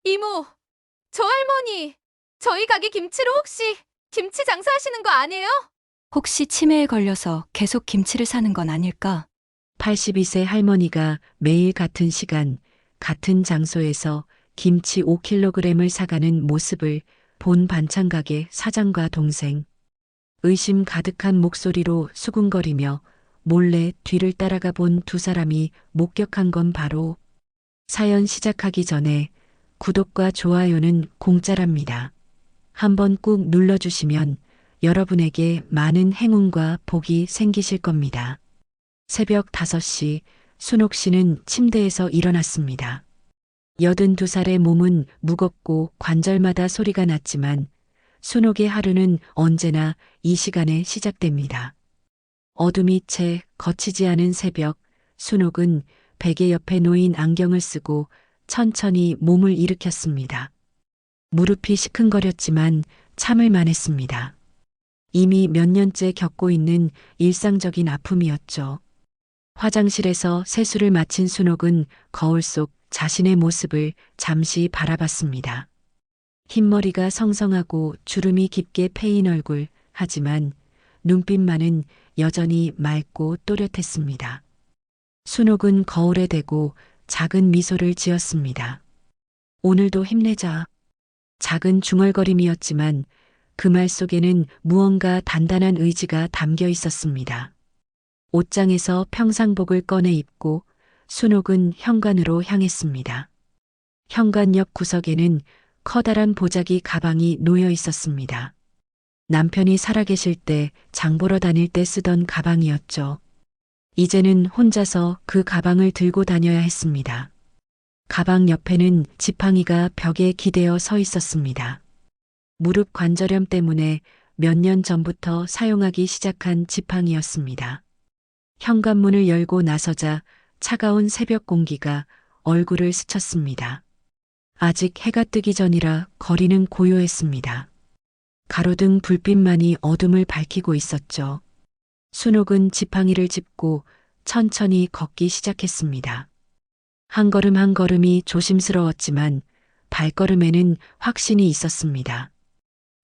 이모, 저 할머니, 저희 가게 김치로 혹시 김치 장사하시는 거 아니에요? 혹시 치매에 걸려서 계속 김치를 사는 건 아닐까? 82세 할머니가 매일 같은 시간, 같은 장소에서 김치 5kg을 사가는 모습을 본 반찬가게 사장과 동생. 의심 가득한 목소리로 수군거리며 몰래 뒤를 따라가 본 두 사람이 목격한 건 바로 사연 시작하기 전에 구독과 좋아요는 공짜랍니다. 한번 꾹 눌러주시면 여러분에게 많은 행운과 복이 생기실 겁니다. 새벽 5시 순옥 씨는 침대에서 일어났습니다. 82살의 몸은 무겁고 관절마다 소리가 났지만 순옥의 하루는 언제나 이 시간에 시작됩니다. 어둠이 채 거치지 않은 새벽, 순옥은 베개 옆에 놓인 안경을 쓰고 천천히 몸을 일으켰습니다. 무릎이 시큰거렸지만 참을 만했습니다. 이미 몇 년째 겪고 있는 일상적인 아픔이었죠. 화장실에서 세수를 마친 순옥은 거울 속 자신의 모습을 잠시 바라봤습니다. 흰머리가 성성하고 주름이 깊게 패인 얼굴, 하지만 눈빛만은 여전히 맑고 또렷했습니다. 순옥은 거울에 대고 작은 미소를 지었습니다. 오늘도 힘내자. 작은 중얼거림이었지만 그 말 속에는 무언가 단단한 의지가 담겨 있었습니다. 옷장에서 평상복을 꺼내 입고 순옥은 현관으로 향했습니다. 현관 옆 구석에는 커다란 보자기 가방이 놓여 있었습니다. 남편이 살아계실 때 장보러 다닐 때 쓰던 가방이었죠. 이제는 혼자서 그 가방을 들고 다녀야 했습니다. 가방 옆에는 지팡이가 벽에 기대어 서 있었습니다. 무릎 관절염 때문에 몇 년 전부터 사용하기 시작한 지팡이였습니다. 현관문을 열고 나서자 차가운 새벽 공기가 얼굴을 스쳤습니다. 아직 해가 뜨기 전이라 거리는 고요했습니다. 가로등 불빛만이 어둠을 밝히고 있었죠. 순옥은 지팡이를 짚고 천천히 걷기 시작했습니다. 한 걸음 한 걸음이 조심스러웠지만 발걸음에는 확신이 있었습니다.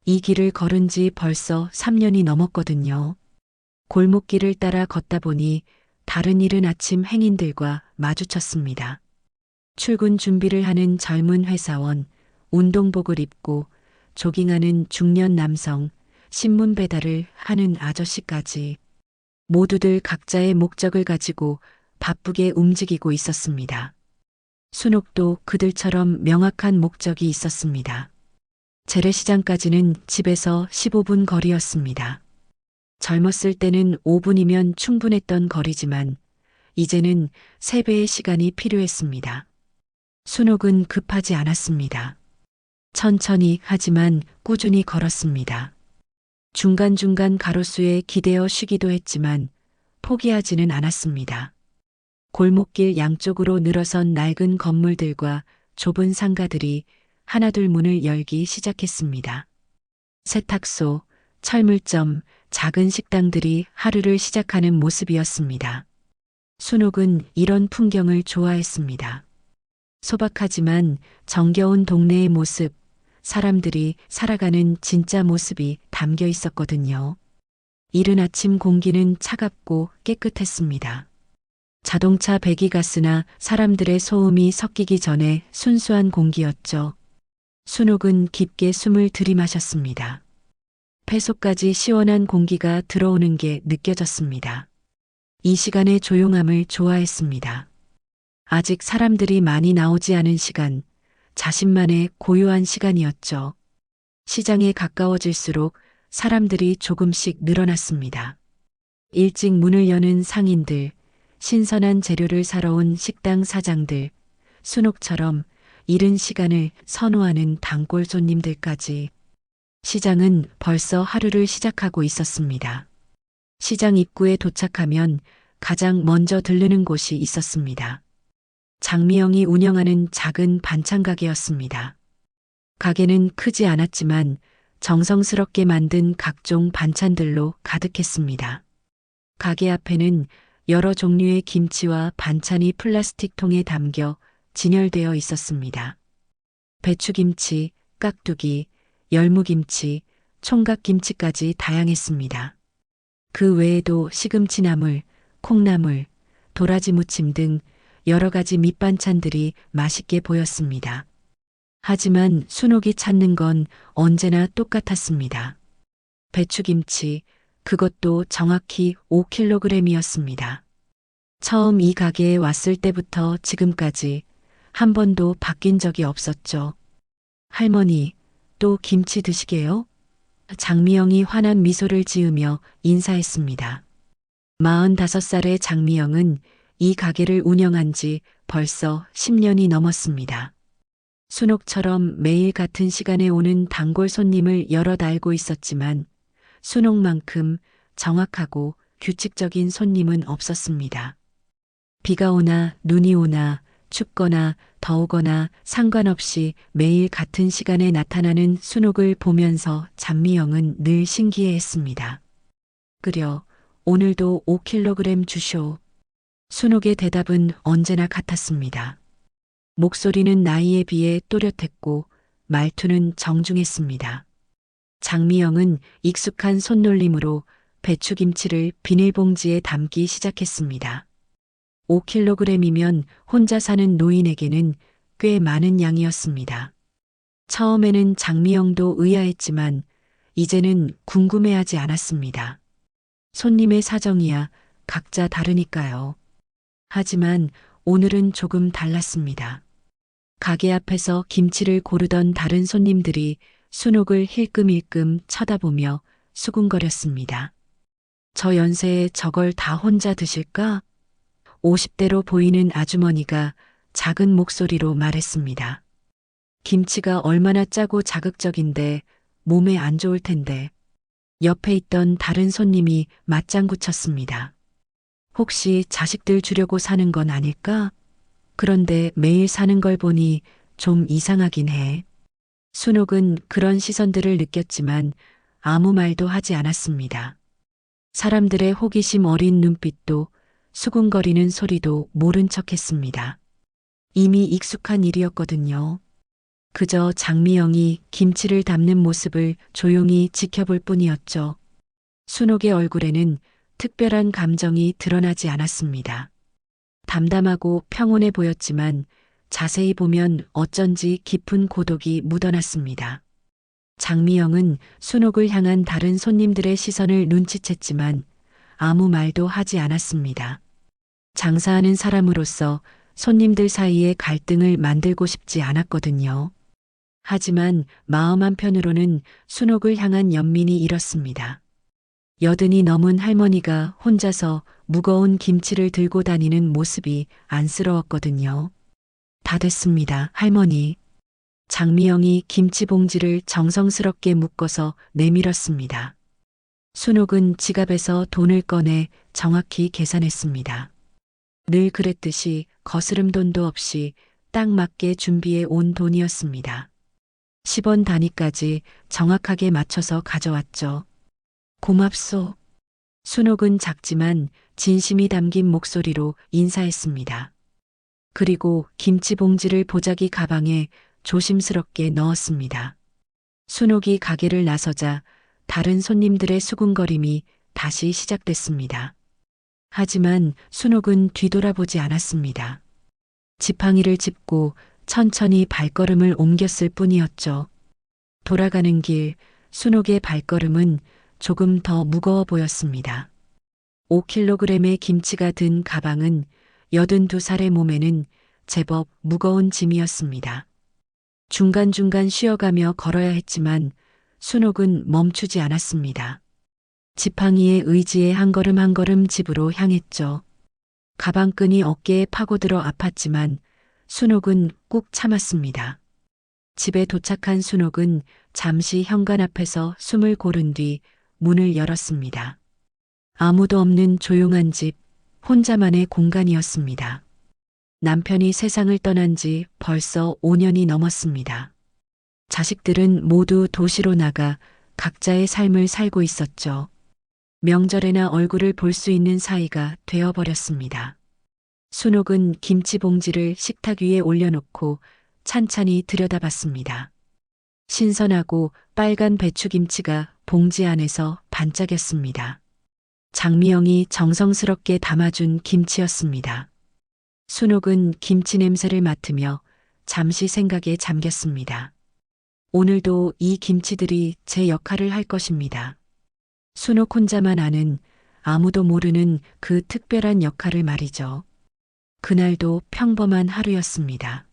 이 길을 걸은 지 벌써 3년이 넘었거든요. 골목길을 따라 걷다 보니 다른 이른 아침 행인들과 마주쳤습니다. 출근 준비를 하는 젊은 회사원, 운동복을 입고 조깅하는 중년 남성, 신문 배달을 하는 아저씨까지 모두들 각자의 목적을 가지고 바쁘게 움직이고 있었습니다. 순옥도 그들처럼 명확한 목적이 있었습니다. 재래시장까지는 집에서 15분 거리였습니다. 젊었을 때는 5분이면 충분했던 거리지만 이제는 3배의 시간이 필요했습니다. 순옥은 급하지 않았습니다. 천천히 하지만 꾸준히 걸었습니다. 중간중간 가로수에 기대어 쉬기도 했지만 포기하지는 않았습니다. 골목길 양쪽으로 늘어선 낡은 건물들과 좁은 상가들이 하나둘 문을 열기 시작했습니다. 세탁소, 철물점, 작은 식당들이 하루를 시작하는 모습이었습니다. 순옥은 이런 풍경을 좋아했습니다. 소박하지만 정겨운 동네의 모습, 사람들이 살아가는 진짜 모습이 담겨 있었거든요. 이른 아침 공기는 차갑고 깨끗했습니다. 자동차 배기가스나 사람들의 소음이 섞이기 전에 순수한 공기였죠. 순옥은 깊게 숨을 들이마셨습니다. 폐속까지 시원한 공기가 들어오는 게 느껴졌습니다. 이 시간의 조용함을 좋아했습니다. 아직 사람들이 많이 나오지 않은 시간, 자신만의 고요한 시간이었죠. 시장에 가까워질수록 사람들이 조금씩 늘어났습니다. 일찍 문을 여는 상인들, 신선한 재료를 사러 온 식당 사장들, 순옥처럼 이른 시간을 선호하는 단골 손님들까지. 시장은 벌써 하루를 시작하고 있었습니다. 시장 입구에 도착하면 가장 먼저 들르는 곳이 있었습니다. 장미영이 운영하는 작은 반찬 가게였습니다. 가게는 크지 않았지만 정성스럽게 만든 각종 반찬들로 가득했습니다. 가게 앞에는 여러 종류의 김치와 반찬이 플라스틱 통에 담겨 진열되어 있었습니다. 배추김치, 깍두기, 열무김치, 총각김치까지 다양했습니다. 그 외에도 시금치나물, 콩나물, 도라지 무침 등 여러 가지 밑반찬들이 맛있게 보였습니다. 하지만 순옥이 찾는 건 언제나 똑같았습니다. 배추김치, 그것도 정확히 5kg이었습니다. 처음 이 가게에 왔을 때부터 지금까지 한 번도 바뀐 적이 없었죠. 할머니, 또 김치 드시게요? 장미영이 환한 미소를 지으며 인사했습니다. 45살의 장미영은 이 가게를 운영한 지 벌써 10년이 넘었습니다. 순옥처럼 매일 같은 시간에 오는 단골 손님을 여럿 알고 있었지만 순옥만큼 정확하고 규칙적인 손님은 없었습니다. 비가 오나 눈이 오나 춥거나 더우거나 상관없이 매일 같은 시간에 나타나는 순옥을 보면서 장미영은 늘 신기해했습니다. 그려 오늘도 5kg 주쇼. 순옥의 대답은 언제나 같았습니다. 목소리는 나이에 비해 또렷했고 말투는 정중했습니다. 장미영은 익숙한 손놀림으로 배추김치를 비닐봉지에 담기 시작했습니다. 5kg이면 혼자 사는 노인에게는 꽤 많은 양이었습니다. 처음에는 장미영도 의아했지만 이제는 궁금해하지 않았습니다. 손님의 사정이야 각자 다르니까요. 하지만 오늘은 조금 달랐습니다. 가게 앞에서 김치를 고르던 다른 손님들이 순옥을 힐끔힐끔 쳐다보며 수군거렸습니다. 저 연세에 저걸 다 혼자 드실까? 50대로 보이는 아주머니가 작은 목소리로 말했습니다. 김치가 얼마나 짜고 자극적인데 몸에 안 좋을 텐데. 옆에 있던 다른 손님이 맞장구 쳤습니다. 혹시 자식들 주려고 사는 건 아닐까? 그런데 매일 사는 걸 보니 좀 이상하긴 해. 순옥은 그런 시선들을 느꼈지만 아무 말도 하지 않았습니다. 사람들의 호기심 어린 눈빛도 수군거리는 소리도 모른 척했습니다. 이미 익숙한 일이었거든요. 그저 장미영이 김치를 담는 모습을 조용히 지켜볼 뿐이었죠. 순옥의 얼굴에는 특별한 감정이 드러나지 않았습니다. 담담하고 평온해 보였지만 자세히 보면 어쩐지 깊은 고독이 묻어났습니다. 장미영은 순옥을 향한 다른 손님들의 시선을 눈치챘지만 아무 말도 하지 않았습니다. 장사하는 사람으로서 손님들 사이에 갈등을 만들고 싶지 않았거든요. 하지만 마음 한편으로는 순옥을 향한 연민이 일었습니다. 80이 넘은 할머니가 혼자서 무거운 김치를 들고 다니는 모습이 안쓰러웠거든요. 다 됐습니다, 할머니. 장미영이 김치 봉지를 정성스럽게 묶어서 내밀었습니다. 순옥은 지갑에서 돈을 꺼내 정확히 계산했습니다. 늘 그랬듯이 거스름 돈도 없이 딱 맞게 준비해 온 돈이었습니다. 10원 단위까지 정확하게 맞춰서 가져왔죠. 고맙소. 순옥은 작지만 진심이 담긴 목소리로 인사했습니다. 그리고 김치 봉지를 보자기 가방에 조심스럽게 넣었습니다. 순옥이 가게를 나서자 다른 손님들의 수군거림이 다시 시작됐습니다. 하지만 순옥은 뒤돌아보지 않았습니다. 지팡이를 짚고 천천히 발걸음을 옮겼을 뿐이었죠. 돌아가는 길 순옥의 발걸음은 조금 더 무거워 보였습니다. 5kg의 김치가 든 가방은 82살의 몸에는 제법 무거운 짐이었습니다. 중간중간 쉬어가며 걸어야 했지만 순옥은 멈추지 않았습니다. 지팡이의 의지에 한 걸음 한 걸음 집으로 향했죠. 가방끈이 어깨에 파고들어 아팠지만 순옥은 꾹 참았습니다. 집에 도착한 순옥은 잠시 현관 앞에서 숨을 고른 뒤 문을 열었습니다. 아무도 없는 조용한 집, 혼자만의 공간이었습니다. 남편이 세상을 떠난 지 벌써 5년이 넘었습니다. 자식들은 모두 도시로 나가 각자의 삶을 살고 있었죠. 명절에나 얼굴을 볼 수 있는 사이가 되어버렸습니다. 순옥은 김치 봉지를 식탁 위에 올려놓고 찬찬히 들여다봤습니다. 신선하고 빨간 배추김치가 봉지 안에서 반짝였습니다. 장미영이 정성스럽게 담아준 김치였습니다. 순옥은 김치 냄새를 맡으며 잠시 생각에 잠겼습니다. 오늘도 이 김치들이 제 역할을 할 것입니다. 순옥 혼자만 아는 아무도 모르는 그 특별한 역할을 말이죠. 그날도 평범한 하루였습니다.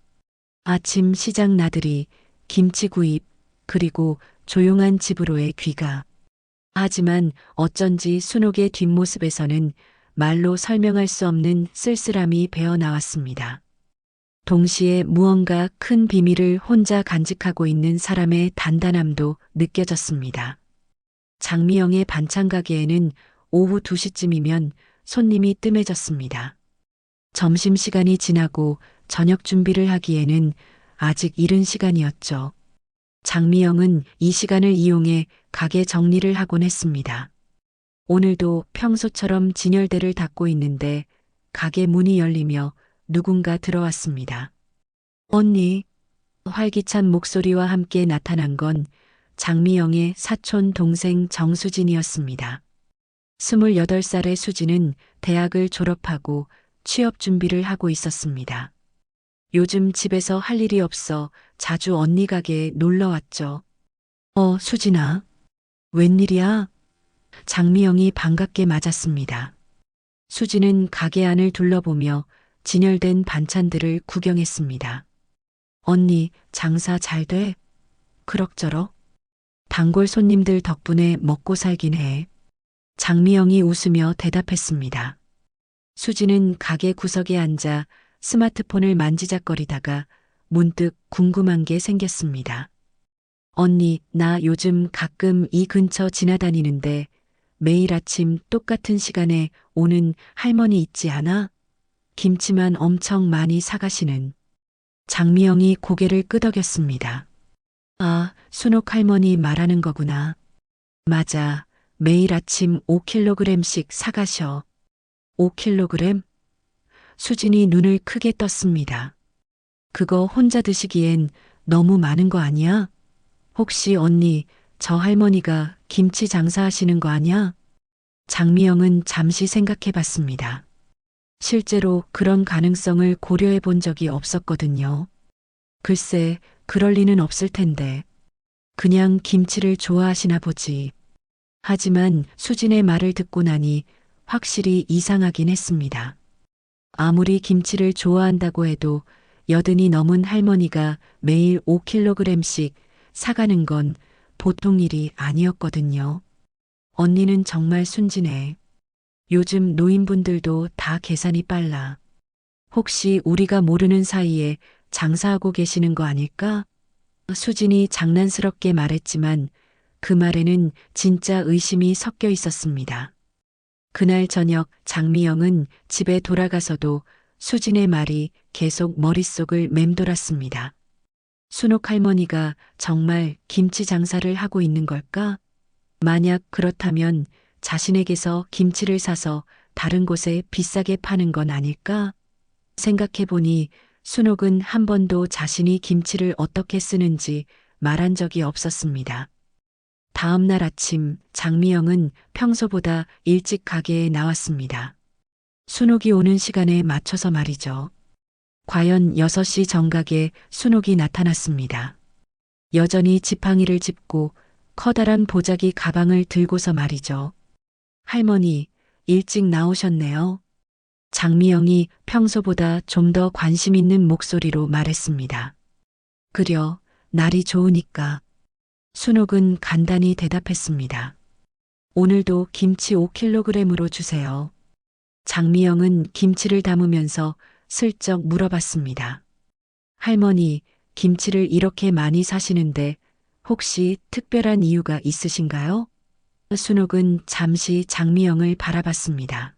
아침 시장 나들이, 김치 구입, 그리고 조용한 집으로의 귀가. 하지만 어쩐지 순옥의 뒷모습에서는 말로 설명할 수 없는 쓸쓸함이 배어 나왔습니다. 동시에 무언가 큰 비밀을 혼자 간직하고 있는 사람의 단단함도 느껴졌습니다. 장미영의 반찬 가게에는 오후 2시쯤이면 손님이 뜸해졌습니다. 점심시간이 지나고 저녁 준비를 하기에는 아직 이른 시간이었죠. 장미영은 이 시간을 이용해 가게 정리를 하곤 했습니다. 오늘도 평소처럼 진열대를 닫고 있는데 가게 문이 열리며 누군가 들어왔습니다. 언니, 활기찬 목소리와 함께 나타난 건 장미영의 사촌 동생 정수진이었습니다. 28살의 수진은 대학을 졸업하고 취업 준비를 하고 있었습니다. 요즘 집에서 할 일이 없어 자주 언니 가게에 놀러 왔죠. 수진아. 웬일이야? 장미영이 반갑게 맞았습니다. 수진은 가게 안을 둘러보며 진열된 반찬들을 구경했습니다. 언니, 장사 잘 돼? 그럭저럭? 단골 손님들 덕분에 먹고 살긴 해. 장미영이 웃으며 대답했습니다. 수진은 가게 구석에 앉아 스마트폰을 만지작거리다가 문득 궁금한 게 생겼습니다. 언니, 나 요즘 가끔 이 근처 지나다니는데 매일 아침 똑같은 시간에 오는 할머니 있지 않아? 김치만 엄청 많이 사가시는. 장미영이 고개를 끄덕였습니다. 아, 순옥 할머니 말하는 거구나. 맞아. 매일 아침 5kg씩 사가셔. 5kg? 수진이 눈을 크게 떴습니다. 그거 혼자 드시기엔 너무 많은 거 아니야? 혹시 언니, 저 할머니가 김치 장사하시는 거 아냐? 장미영은 잠시 생각해 봤습니다. 실제로 그런 가능성을 고려해 본 적이 없었거든요. 글쎄, 그럴 리는 없을 텐데. 그냥 김치를 좋아하시나 보지. 하지만 수진의 말을 듣고 나니 확실히 이상하긴 했습니다. 아무리 김치를 좋아한다고 해도 80이 넘은 할머니가 매일 5kg씩 사가는 건 보통 일이 아니었거든요. 언니는 정말 순진해. 요즘 노인분들도 다 계산이 빨라. 혹시 우리가 모르는 사이에 장사하고 계시는 거 아닐까? 수진이 장난스럽게 말했지만 그 말에는 진짜 의심이 섞여 있었습니다. 그날 저녁 장미영은 집에 돌아가서도 수진의 말이 계속 머릿속을 맴돌았습니다. 순옥 할머니가 정말 김치 장사를 하고 있는 걸까? 만약 그렇다면 자신에게서 김치를 사서 다른 곳에 비싸게 파는 건 아닐까? 생각해보니 순옥은 한 번도 자신이 김치를 어떻게 쓰는지 말한 적이 없었습니다. 다음 날 아침 장미영은 평소보다 일찍 가게에 나왔습니다. 순옥이 오는 시간에 맞춰서 말이죠. 과연 6시 정각에 순옥이 나타났습니다. 여전히 지팡이를 짚고 커다란 보자기 가방을 들고서 말이죠. 할머니, 일찍 나오셨네요. 장미영이 평소보다 좀 더 관심 있는 목소리로 말했습니다. 그려, 날이 좋으니까. 순옥은 간단히 대답했습니다. 오늘도 김치 5kg으로 주세요. 장미영은 김치를 담으면서 슬쩍 물어봤습니다. 할머니, 김치를 이렇게 많이 사시는데 혹시 특별한 이유가 있으신가요? 순옥은 잠시 장미영을 바라봤습니다.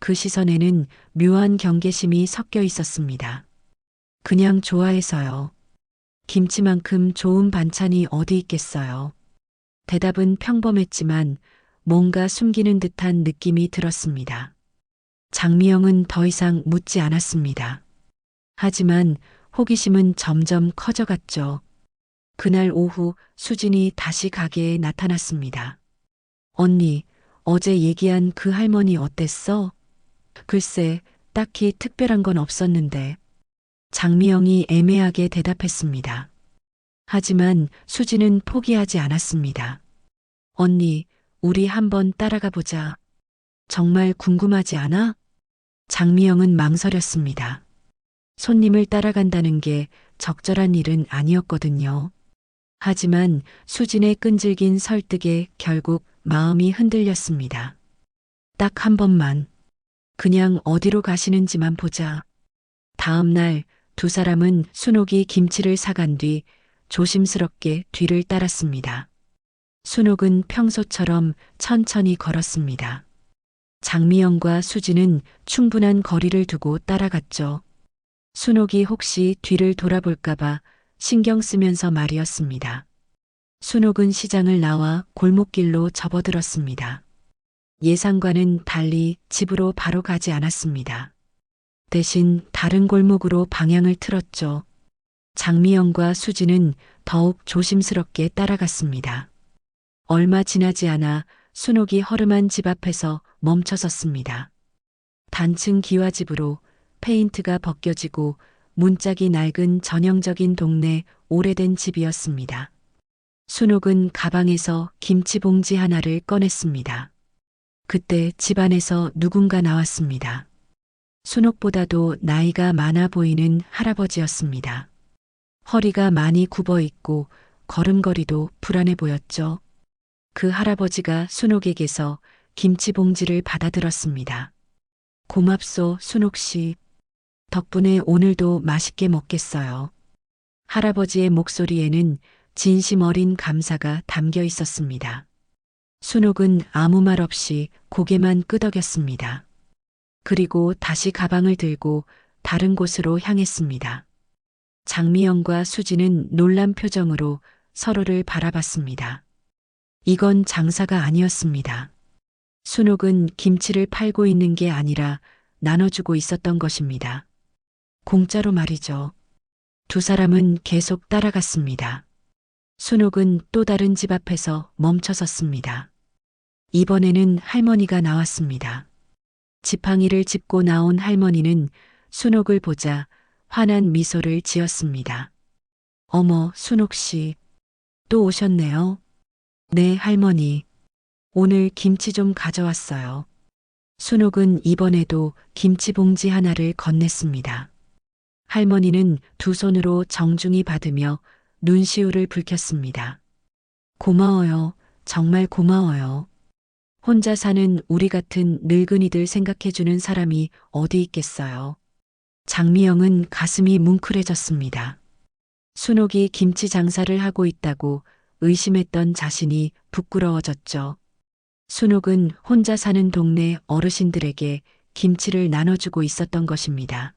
그 시선에는 묘한 경계심이 섞여 있었습니다. 그냥 좋아해서요. 김치만큼 좋은 반찬이 어디 있겠어요. 대답은 평범했지만 뭔가 숨기는 듯한 느낌이 들었습니다. 장미영은 더 이상 묻지 않았습니다. 하지만 호기심은 점점 커져갔죠. 그날 오후 수진이 다시 가게에 나타났습니다. 언니, 어제 얘기한 그 할머니 어땠어? 글쎄, 딱히 특별한 건 없었는데. 장미영이 애매하게 대답했습니다. 하지만 수진은 포기하지 않았습니다. 언니, 우리 한번 따라가 보자. 정말 궁금하지 않아? 장미영은 망설였습니다. 손님을 따라간다는 게 적절한 일은 아니었거든요. 하지만 수진의 끈질긴 설득에 결국 마음이 흔들렸습니다. 딱 한 번만. 그냥 어디로 가시는지만 보자. 다음 날 두 사람은 순옥이 김치를 사간 뒤 조심스럽게 뒤를 따랐습니다. 순옥은 평소처럼 천천히 걸었습니다. 장미영과 수진은 충분한 거리를 두고 따라갔죠. 순옥이 혹시 뒤를 돌아볼까봐 신경 쓰면서 말이었습니다. 순옥은 시장을 나와 골목길로 접어들었습니다. 예상과는 달리 집으로 바로 가지 않았습니다. 대신 다른 골목으로 방향을 틀었죠. 장미영과 수진은 더욱 조심스럽게 따라갔습니다. 얼마 지나지 않아 순옥이 허름한 집 앞에서 멈춰섰습니다. 단층 기와집으로 페인트가 벗겨지고 문짝이 낡은 전형적인 동네 오래된 집이었습니다. 순옥은 가방에서 김치 봉지 하나를 꺼냈습니다. 그때 집안에서 누군가 나왔습니다. 순옥보다도 나이가 많아 보이는 할아버지였습니다. 허리가 많이 굽어 있고 걸음걸이도 불안해 보였죠. 그 할아버지가 순옥에게서 김치 봉지를 받아들었습니다. 고맙소, 순옥 씨. 덕분에 오늘도 맛있게 먹겠어요. 할아버지의 목소리에는 진심 어린 감사가 담겨 있었습니다. 순옥은 아무 말 없이 고개만 끄덕였습니다. 그리고 다시 가방을 들고 다른 곳으로 향했습니다. 장미영과 수진은 놀란 표정으로 서로를 바라봤습니다. 이건 장사가 아니었습니다. 순옥은 김치를 팔고 있는 게 아니라 나눠주고 있었던 것입니다. 공짜로 말이죠. 두 사람은 계속 따라갔습니다. 순옥은 또 다른 집 앞에서 멈춰섰습니다. 이번에는 할머니가 나왔습니다. 지팡이를 짚고 나온 할머니는 순옥을 보자 환한 미소를 지었습니다. 어머, 순옥 씨. 또 오셨네요. 네, 할머니. 오늘 김치 좀 가져왔어요. 순옥은 이번에도 김치 봉지 하나를 건넸습니다. 할머니는 두 손으로 정중히 받으며 눈시울을 붉혔습니다. 고마워요. 정말 고마워요. 혼자 사는 우리 같은 늙은이들 생각해주는 사람이 어디 있겠어요. 장미영은 가슴이 뭉클해졌습니다. 순옥이 김치 장사를 하고 있다고 의심했던 자신이 부끄러워졌죠. 순옥은 혼자 사는 동네 어르신들에게 김치를 나눠주고 있었던 것입니다.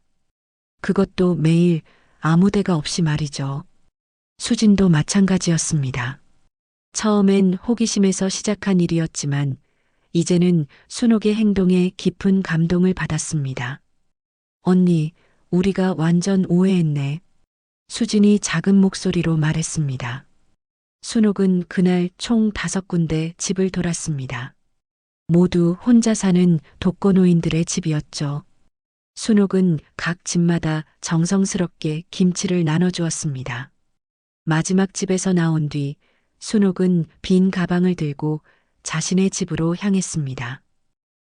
그것도 매일 아무 데가 없이 말이죠. 수진도 마찬가지였습니다. 처음엔 호기심에서 시작한 일이었지만 이제는 순옥의 행동에 깊은 감동을 받았습니다. 언니, 우리가 완전 오해했네. 수진이 작은 목소리로 말했습니다. 순옥은 그날 총 5군데 집을 돌았습니다. 모두 혼자 사는 독거노인들의 집이었죠. 순옥은 각 집마다 정성스럽게 김치를 나눠주었습니다. 마지막 집에서 나온 뒤 순옥은 빈 가방을 들고 자신의 집으로 향했습니다.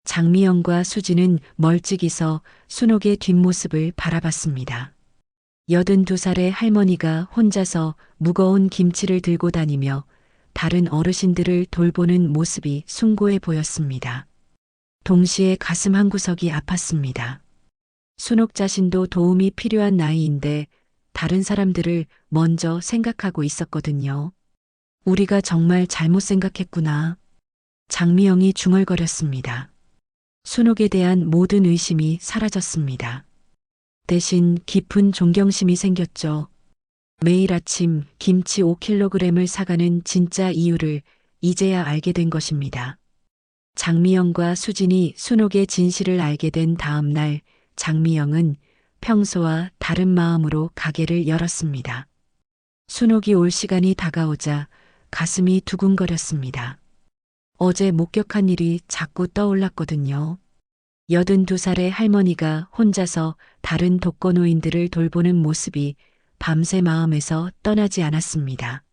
장미영과 수진은 멀찍이 서 순옥의 뒷모습을 바라봤습니다. 82살의 할머니가 혼자서 무거운 김치를 들고 다니며 다른 어르신들을 돌보는 모습이 숭고해 보였습니다. 동시에 가슴 한구석이 아팠습니다. 순옥 자신도 도움이 필요한 나이인데 다른 사람들을 먼저 생각하고 있었거든요. 우리가 정말 잘못 생각했구나. 장미영이 중얼거렸습니다. 순옥에 대한 모든 의심이 사라졌습니다. 대신 깊은 존경심이 생겼죠. 매일 아침 김치 5kg을 사가는 진짜 이유를 이제야 알게 된 것입니다. 장미영과 수진이 순옥의 진실을 알게 된 다음 날 장미영은 평소와 다른 마음으로 가게를 열었습니다. 순옥이 올 시간이 다가오자 가슴이 두근거렸습니다. 어제 목격한 일이 자꾸 떠올랐거든요. 82살의 할머니가 혼자서 다른 독거노인들을 돌보는 모습이 밤새 마음에서 떠나지 않았습니다.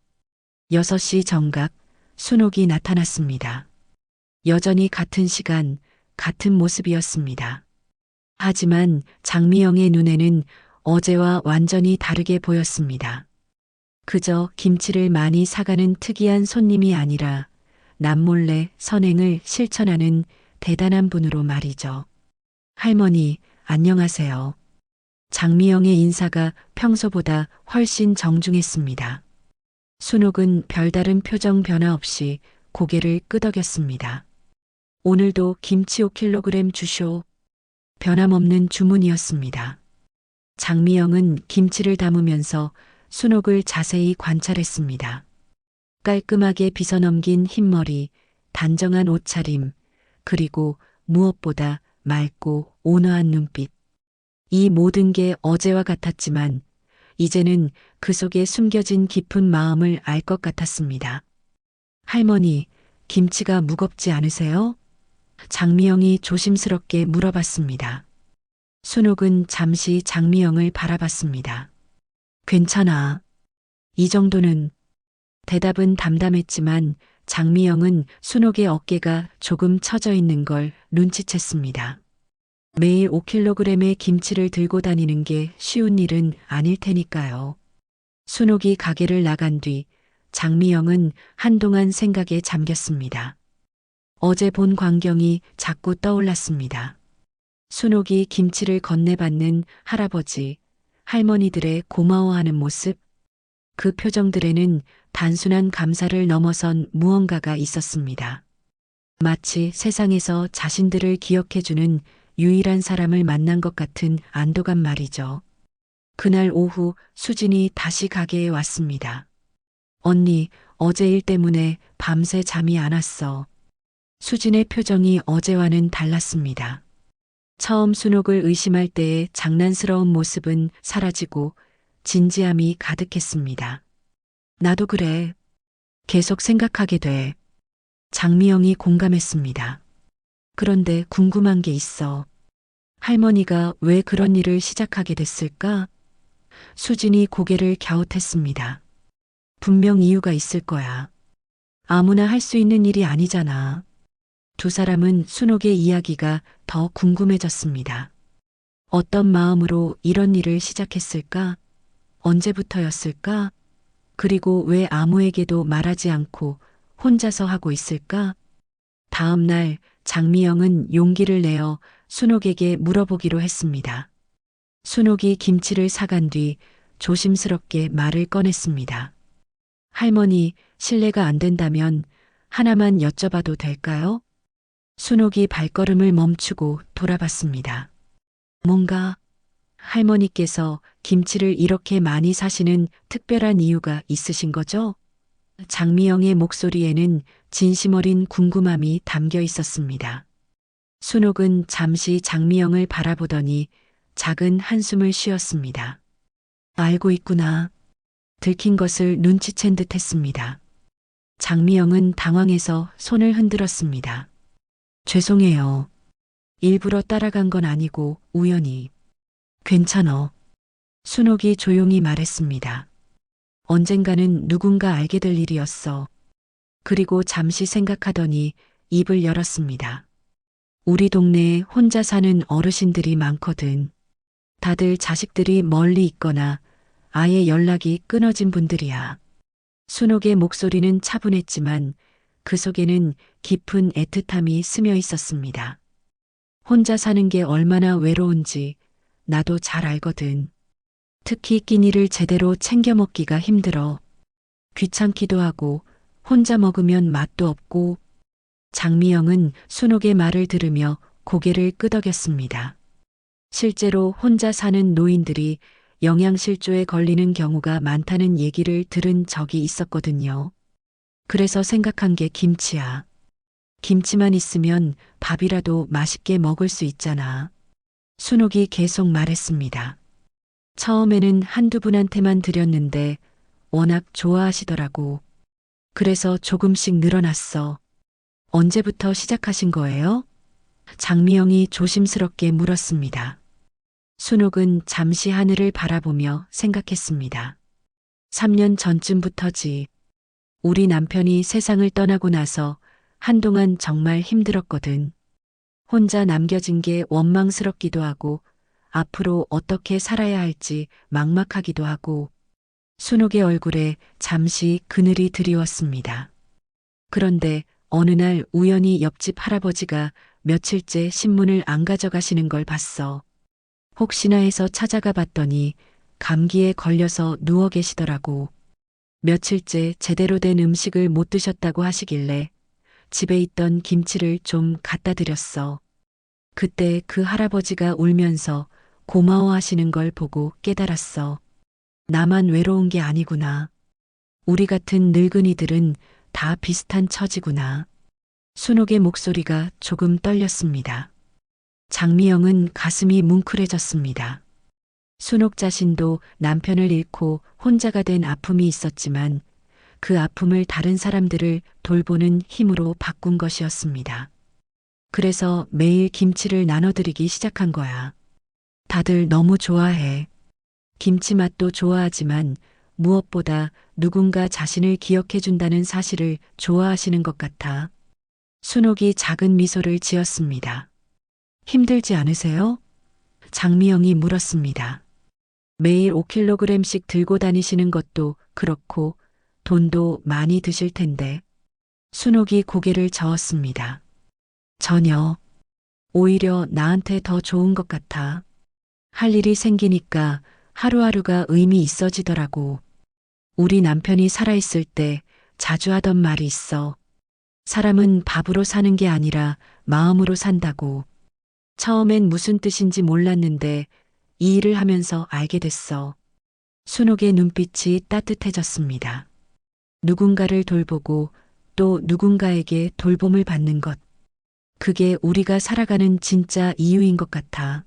6시 정각 순옥이 나타났습니다. 여전히 같은 시간, 같은 모습이었습니다. 하지만 장미영의 눈에는 어제와 완전히 다르게 보였습니다. 그저 김치를 많이 사가는 특이한 손님이 아니라 남몰래 선행을 실천하는 대단한 분으로 말이죠. 할머니, 안녕하세요. 장미영의 인사가 평소보다 훨씬 정중했습니다. 순옥은 별다른 표정 변화 없이 고개를 끄덕였습니다. 오늘도 김치 5kg 주쇼. 변함없는 주문이었습니다. 장미영은 김치를 담으면서 순옥을 자세히 관찰했습니다. 깔끔하게 빗어넘긴 흰머리, 단정한 옷차림, 그리고 무엇보다 맑고 온화한 눈빛. 이 모든 게 어제와 같았지만 이제는 그 속에 숨겨진 깊은 마음을 알 것 같았습니다. 할머니, 김치가 무겁지 않으세요? 장미영이 조심스럽게 물어봤습니다. 순옥은 잠시 장미영을 바라봤습니다. 괜찮아. 이 정도는. 대답은 담담했지만 장미영은 순옥의 어깨가 조금 처져 있는 걸 눈치챘습니다. 매일 5kg의 김치를 들고 다니는 게 쉬운 일은 아닐 테니까요. 순옥이 가게를 나간 뒤 장미영은 한동안 생각에 잠겼습니다. 어제 본 광경이 자꾸 떠올랐습니다. 순옥이 김치를 건네받는 할아버지, 할머니들의 고마워하는 모습, 그 표정들에는 단순한 감사를 넘어선 무언가가 있었습니다. 마치 세상에서 자신들을 기억해주는 유일한 사람을 만난 것 같은 안도감 말이죠. 그날 오후 수진이 다시 가게에 왔습니다. 언니, 어제 일 때문에 밤새 잠이 안 왔어. 수진의 표정이 어제와는 달랐습니다. 처음 순옥을 의심할 때의 장난스러운 모습은 사라지고 진지함이 가득했습니다. 나도 그래. 계속 생각하게 돼. 장미영이 공감했습니다. 그런데 궁금한 게 있어. 할머니가 왜 그런 일을 시작하게 됐을까? 수진이 고개를 갸웃했습니다. 분명 이유가 있을 거야. 아무나 할 수 있는 일이 아니잖아. 두 사람은 순옥의 이야기가 더 궁금해졌습니다. 어떤 마음으로 이런 일을 시작했을까? 언제부터였을까? 그리고 왜 아무에게도 말하지 않고 혼자서 하고 있을까? 다음 날 장미영은 용기를 내어 순옥에게 물어보기로 했습니다. 순옥이 김치를 사간 뒤 조심스럽게 말을 꺼냈습니다. 할머니, 실례가 안 된다면 하나만 여쭤봐도 될까요? 순옥이 발걸음을 멈추고 돌아봤습니다. 뭔가 할머니께서 김치를 이렇게 많이 사시는 특별한 이유가 있으신 거죠? 장미영의 목소리에는 진심 어린 궁금함이 담겨 있었습니다. 순옥은 잠시 장미영을 바라보더니 작은 한숨을 쉬었습니다. 알고 있구나. 들킨 것을 눈치챈 듯 했습니다. 장미영은 당황해서 손을 흔들었습니다. 죄송해요. 일부러 따라간 건 아니고 우연히. 괜찮어. 순옥이 조용히 말했습니다. 언젠가는 누군가 알게 될 일이었어. 그리고 잠시 생각하더니 입을 열었습니다. 우리 동네에 혼자 사는 어르신들이 많거든. 다들 자식들이 멀리 있거나 아예 연락이 끊어진 분들이야. 순옥의 목소리는 차분했지만 그 속에는 깊은 애틋함이 스며 있었습니다. 혼자 사는 게 얼마나 외로운지 나도 잘 알거든. 특히 끼니를 제대로 챙겨 먹기가 힘들어. 귀찮기도 하고 혼자 먹으면 맛도 없고. 장미영은 순옥의 말을 들으며 고개를 끄덕였습니다. 실제로 혼자 사는 노인들이 영양실조에 걸리는 경우가 많다는 얘기를 들은 적이 있었거든요. 그래서 생각한 게 김치야. 김치만 있으면 밥이라도 맛있게 먹을 수 있잖아. 순옥이 계속 말했습니다. 처음에는 한두 분한테만 드렸는데 워낙 좋아하시더라고. 그래서 조금씩 늘어났어. 언제부터 시작하신 거예요? 장미영이 조심스럽게 물었습니다. 순옥은 잠시 하늘을 바라보며 생각했습니다. 3년 전쯤부터지. 우리 남편이 세상을 떠나고 나서 한동안 정말 힘들었거든. 혼자 남겨진 게 원망스럽기도 하고 앞으로 어떻게 살아야 할지 막막하기도 하고 순옥의 얼굴에 잠시 그늘이 드리웠습니다. 그런데 어느 날 우연히 옆집 할아버지가 며칠째 신문을 안 가져가시는 걸 봤어. 혹시나 해서 찾아가 봤더니 감기에 걸려서 누워 계시더라고. 며칠째 제대로 된 음식을 못 드셨다고 하시길래 집에 있던 김치를 좀 갖다 드렸어. 그때 그 할아버지가 울면서 고마워하시는 걸 보고 깨달았어. 나만 외로운 게 아니구나. 우리 같은 늙은이들은 다 비슷한 처지구나. 순옥의 목소리가 조금 떨렸습니다. 장미영은 가슴이 뭉클해졌습니다. 순옥 자신도 남편을 잃고 혼자가 된 아픔이 있었지만 그 아픔을 다른 사람들을 돌보는 힘으로 바꾼 것이었습니다. 그래서 매일 김치를 나눠드리기 시작한 거야. 다들 너무 좋아해. 김치 맛도 좋아하지만 무엇보다 누군가 자신을 기억해준다는 사실을 좋아하시는 것 같아. 순옥이 작은 미소를 지었습니다. 힘들지 않으세요? 장미영이 물었습니다. 매일 5kg씩 들고 다니시는 것도 그렇고 돈도 많이 드실 텐데. 순옥이 고개를 저었습니다. 전혀. 오히려 나한테 더 좋은 것 같아. 할 일이 생기니까 하루하루가 의미 있어지더라고. 우리 남편이 살아있을 때 자주 하던 말이 있어. 사람은 밥으로 사는 게 아니라 마음으로 산다고. 처음엔 무슨 뜻인지 몰랐는데 이 일을 하면서 알게 됐어. 순옥의 눈빛이 따뜻해졌습니다. 누군가를 돌보고 또 누군가에게 돌봄을 받는 것. 그게 우리가 살아가는 진짜 이유인 것 같아.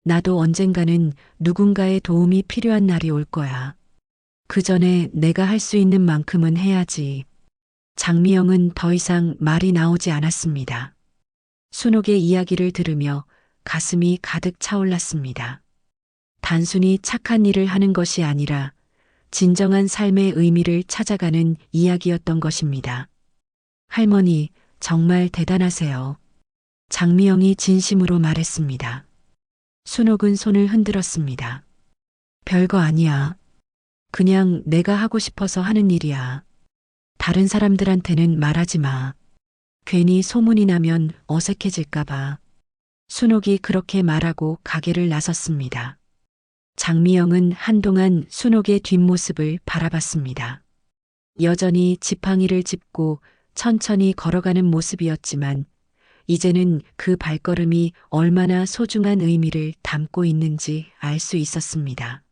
나도 언젠가는 누군가의 도움이 필요한 날이 올 거야. 그 전에 내가 할 수 있는 만큼은 해야지. 장미영은 더 이상 말이 나오지 않았습니다. 순옥의 이야기를 들으며 가슴이 가득 차올랐습니다. 단순히 착한 일을 하는 것이 아니라 진정한 삶의 의미를 찾아가는 이야기였던 것입니다. 할머니, 정말 대단하세요. 장미영이 진심으로 말했습니다. 순옥은 손을 흔들었습니다. 별거 아니야. 그냥 내가 하고 싶어서 하는 일이야. 다른 사람들한테는 말하지 마. 괜히 소문이 나면 어색해질까봐. 순옥이 그렇게 말하고 가게를 나섰습니다. 장미영은 한동안 순옥의 뒷모습을 바라봤습니다. 여전히 지팡이를 짚고 천천히 걸어가는 모습이었지만 이제는 그 발걸음이 얼마나 소중한 의미를 담고 있는지 알 수 있었습니다.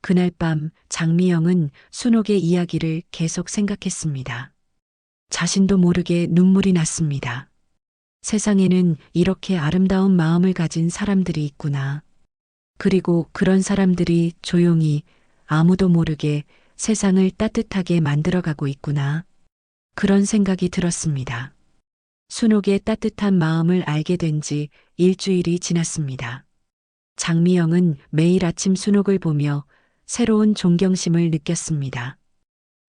그날 밤 장미영은 순옥의 이야기를 계속 생각했습니다. 자신도 모르게 눈물이 났습니다. 세상에는 이렇게 아름다운 마음을 가진 사람들이 있구나. 그리고 그런 사람들이 조용히 아무도 모르게 세상을 따뜻하게 만들어가고 있구나. 그런 생각이 들었습니다. 순옥의 따뜻한 마음을 알게 된 지 일주일이 지났습니다. 장미영은 매일 아침 순옥을 보며 새로운 존경심을 느꼈습니다.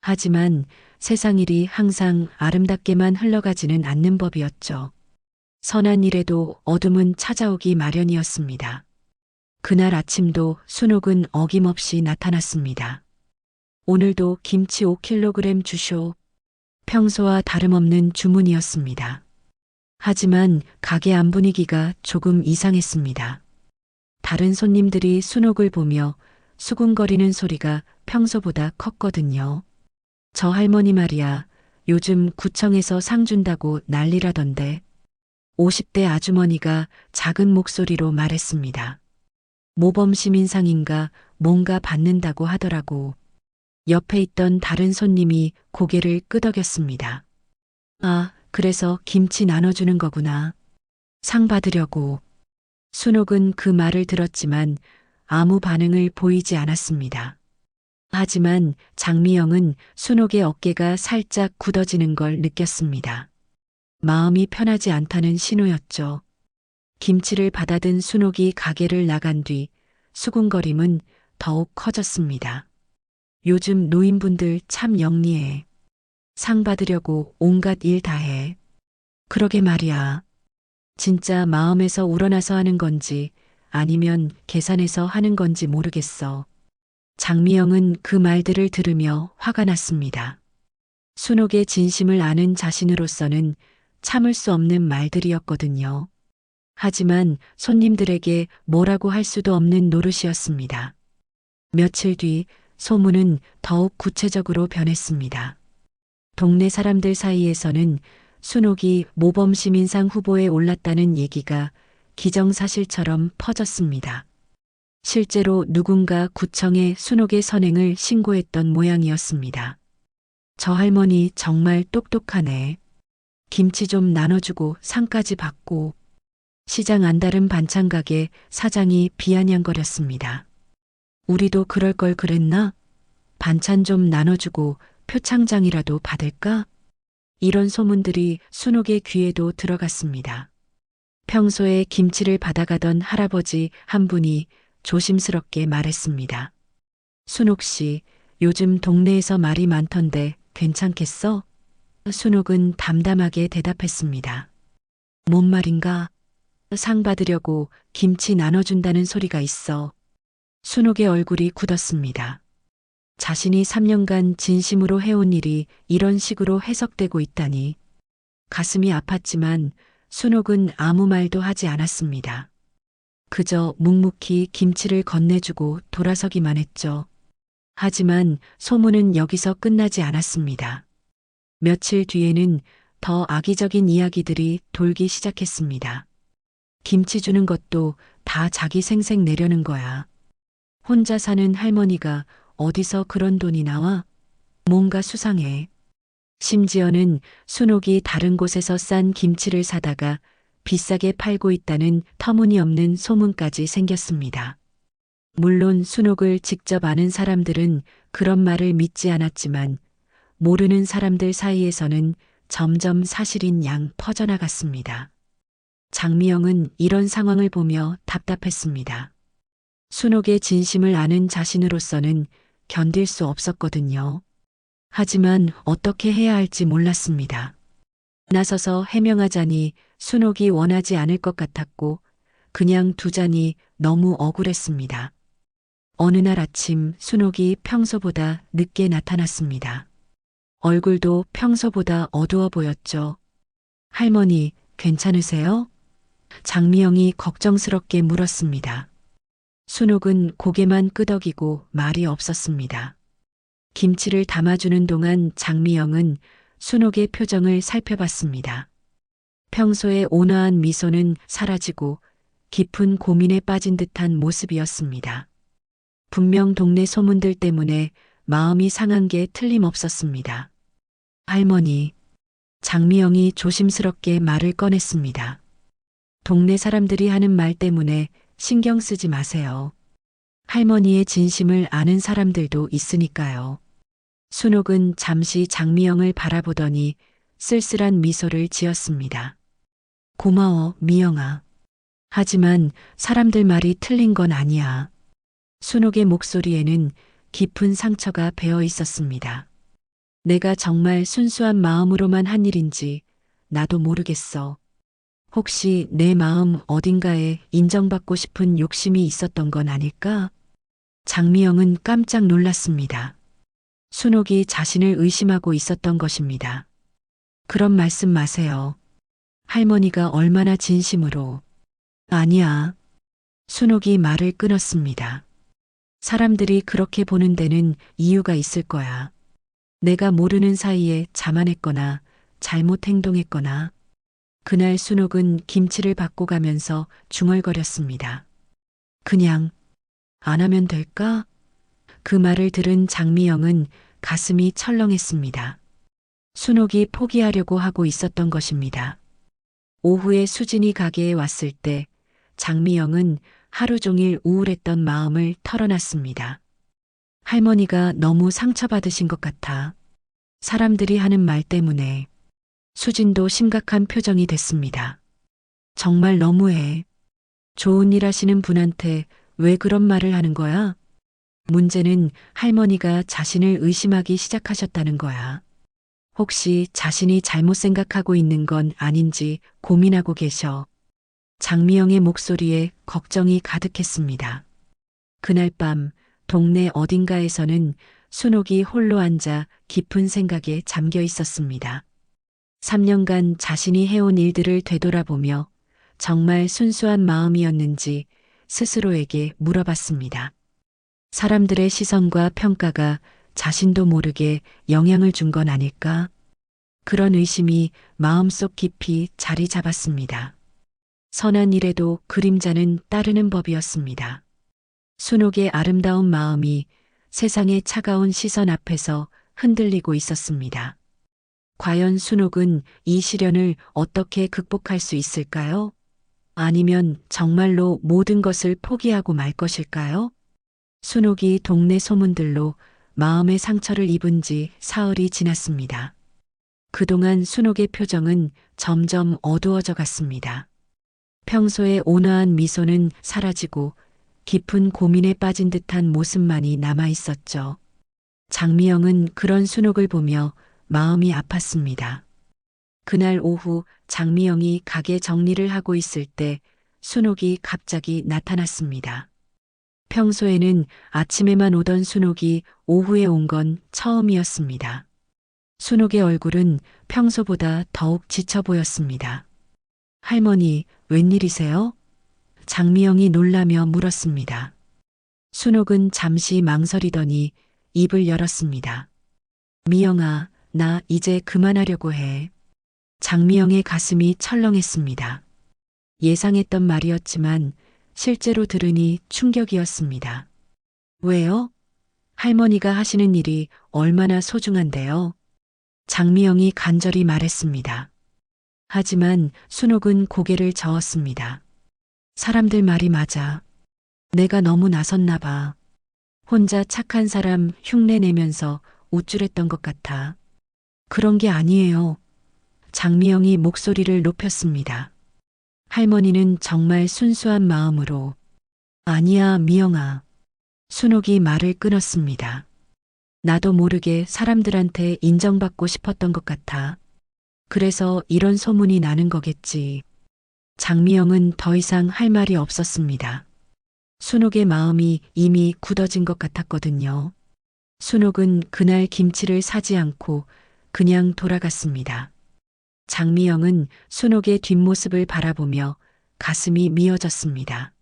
하지만 세상 일이 항상 아름답게만 흘러가지는 않는 법이었죠. 선한 일에도 어둠은 찾아오기 마련이었습니다. 그날 아침도 순옥은 어김없이 나타났습니다. 오늘도 김치 5kg 주쇼. 평소와 다름없는 주문이었습니다. 하지만 가게 안 분위기가 조금 이상했습니다. 다른 손님들이 순옥을 보며 수군거리는 소리가 평소보다 컸거든요. 저 할머니 말이야, 요즘 구청에서 상 준다고 난리라던데. 50대 아주머니가 작은 목소리로 말했습니다. 모범시민상인가 뭔가 받는다고 하더라고. 옆에 있던 다른 손님이 고개를 끄덕였습니다. 아, 그래서 김치 나눠주는 거구나. 상 받으려고. 순옥은 그 말을 들었지만 아무 반응을 보이지 않았습니다. 하지만 장미영은 순옥의 어깨가 살짝 굳어지는 걸 느꼈습니다. 마음이 편하지 않다는 신호였죠. 김치를 받아든 순옥이 가게를 나간 뒤 수군거림은 더욱 커졌습니다. 요즘 노인분들 참 영리해. 상 받으려고 온갖 일 다 해. 그러게 말이야. 진짜 마음에서 우러나서 하는 건지 아니면 계산해서 하는 건지 모르겠어. 장미영은 그 말들을 들으며 화가 났습니다. 순옥의 진심을 아는 자신으로서는 참을 수 없는 말들이었거든요. 하지만 손님들에게 뭐라고 할 수도 없는 노릇이었습니다. 며칠 뒤 소문은 더욱 구체적으로 변했습니다. 동네 사람들 사이에서는 순옥이 모범시민상 후보에 올랐다는 얘기가 기정사실처럼 퍼졌습니다. 실제로 누군가 구청에 순옥의 선행을 신고했던 모양이었습니다. 저 할머니 정말 똑똑하네. 김치 좀 나눠주고 상까지 받고. 시장 안다른 반찬가게 사장이 비아냥거렸습니다. 우리도 그럴 걸 그랬나? 반찬 좀 나눠주고 표창장이라도 받을까? 이런 소문들이 순옥의 귀에도 들어갔습니다. 평소에 김치를 받아가던 할아버지 한 분이 조심스럽게 말했습니다. 순옥 씨, 요즘 동네에서 말이 많던데 괜찮겠어? 순옥은 담담하게 대답했습니다. 뭔 말인가? 상 받으려고 김치 나눠준다는 소리가 있어. 순옥의 얼굴이 굳었습니다. 자신이 3년간 진심으로 해온 일이 이런 식으로 해석되고 있다니. 가슴이 아팠지만 순옥은 아무 말도 하지 않았습니다. 그저 묵묵히 김치를 건네주고 돌아서기만 했죠. 하지만 소문은 여기서 끝나지 않았습니다. 며칠 뒤에는 더 악의적인 이야기들이 돌기 시작했습니다. 김치 주는 것도 다 자기 생색 내려는 거야. 혼자 사는 할머니가 어디서 그런 돈이 나와? 뭔가 수상해. 심지어는 순옥이 다른 곳에서 싼 김치를 사다가 비싸게 팔고 있다는 터무니없는 소문까지 생겼습니다. 물론 순옥을 직접 아는 사람들은 그런 말을 믿지 않았지만 모르는 사람들 사이에서는 점점 사실인 양 퍼져나갔습니다. 장미영은 이런 상황을 보며 답답했습니다. 순옥의 진심을 아는 자신으로서는 견딜 수 없었거든요. 하지만 어떻게 해야 할지 몰랐습니다. 나서서 해명하자니 순옥이 원하지 않을 것 같았고 그냥 두자니 너무 억울했습니다. 어느 날 아침 순옥이 평소보다 늦게 나타났습니다. 얼굴도 평소보다 어두워 보였죠. 할머니, 괜찮으세요? 장미영이 걱정스럽게 물었습니다. 순옥은 고개만 끄덕이고 말이 없었습니다. 김치를 담아주는 동안 장미영은 순옥의 표정을 살펴봤습니다. 평소의 온화한 미소는 사라지고 깊은 고민에 빠진 듯한 모습이었습니다. 분명 동네 소문들 때문에 마음이 상한 게 틀림없었습니다. 할머니, 장미영이 조심스럽게 말을 꺼냈습니다. 동네 사람들이 하는 말 때문에 신경 쓰지 마세요. 할머니의 진심을 아는 사람들도 있으니까요. 순옥은 잠시 장미영을 바라보더니 쓸쓸한 미소를 지었습니다. 고마워, 미영아. 하지만 사람들 말이 틀린 건 아니야. 순옥의 목소리에는 깊은 상처가 배어 있었습니다. 내가 정말 순수한 마음으로만 한 일인지 나도 모르겠어. 혹시 내 마음 어딘가에 인정받고 싶은 욕심이 있었던 건 아닐까? 장미영은 깜짝 놀랐습니다. 순옥이 자신을 의심하고 있었던 것입니다. 그런 말씀 마세요. 할머니가 얼마나 진심으로. 아니야. 순옥이 말을 끊었습니다. 사람들이 그렇게 보는 데는 이유가 있을 거야. 내가 모르는 사이에 자만했거나 잘못 행동했거나. 그날 순옥은 김치를 받고 가면서 중얼거렸습니다. 그냥 안 하면 될까? 그 말을 들은 장미영은 가슴이 철렁했습니다. 순옥이 포기하려고 하고 있었던 것입니다. 오후에 수진이 가게에 왔을 때 장미영은 하루 종일 우울했던 마음을 털어놨습니다. 할머니가 너무 상처받으신 것 같아. 사람들이 하는 말 때문에. 수진도 심각한 표정이 됐습니다. 정말 너무해. 좋은 일 하시는 분한테 왜 그런 말을 하는 거야? 문제는 할머니가 자신을 의심하기 시작하셨다는 거야. 혹시 자신이 잘못 생각하고 있는 건 아닌지 고민하고 계셔. 장미영의 목소리에 걱정이 가득했습니다. 그날 밤 동네 어딘가에서는 순옥이 홀로 앉아 깊은 생각에 잠겨 있었습니다. 3년간 자신이 해온 일들을 되돌아보며 정말 순수한 마음이었는지 스스로에게 물어봤습니다. 사람들의 시선과 평가가 자신도 모르게 영향을 준 건 아닐까? 그런 의심이 마음속 깊이 자리 잡았습니다. 선한 일에도 그림자는 따르는 법이었습니다. 순옥의 아름다운 마음이 세상의 차가운 시선 앞에서 흔들리고 있었습니다. 과연 순옥은 이 시련을 어떻게 극복할 수 있을까요? 아니면 정말로 모든 것을 포기하고 말 것일까요? 순옥이 동네 소문들로 마음의 상처를 입은 지 사흘이 지났습니다. 그동안 순옥의 표정은 점점 어두워져 갔습니다. 평소의 온화한 미소는 사라지고 깊은 고민에 빠진 듯한 모습만이 남아 있었죠. 장미영은 그런 순옥을 보며 마음이 아팠습니다. 그날 오후 장미영이 가게 정리를 하고 있을 때 순옥이 갑자기 나타났습니다. 평소에는 아침에만 오던 순옥이 오후에 온 건 처음이었습니다. 순옥의 얼굴은 평소보다 더욱 지쳐 보였습니다. 할머니, 웬일이세요? 장미영이 놀라며 물었습니다. 순옥은 잠시 망설이더니 입을 열었습니다. 미영아, 나 이제 그만하려고 해. 장미영의 가슴이 철렁했습니다. 예상했던 말이었지만 실제로 들으니 충격이었습니다. 왜요? 할머니가 하시는 일이 얼마나 소중한데요? 장미영이 간절히 말했습니다. 하지만 순옥은 고개를 저었습니다. 사람들 말이 맞아. 내가 너무 나섰나 봐. 혼자 착한 사람 흉내내면서 우쭐했던 것 같아. 그런 게 아니에요. 장미영이 목소리를 높였습니다. 할머니는 정말 순수한 마음으로. 아니야, 미영아. 순옥이 말을 끊었습니다. 나도 모르게 사람들한테 인정받고 싶었던 것 같아. 그래서 이런 소문이 나는 거겠지. 장미영은 더 이상 할 말이 없었습니다. 순옥의 마음이 이미 굳어진 것 같았거든요. 순옥은 그날 김치를 사지 않고 그냥 돌아갔습니다. 장미영은 순옥의 뒷모습을 바라보며 가슴이 미어졌습니다.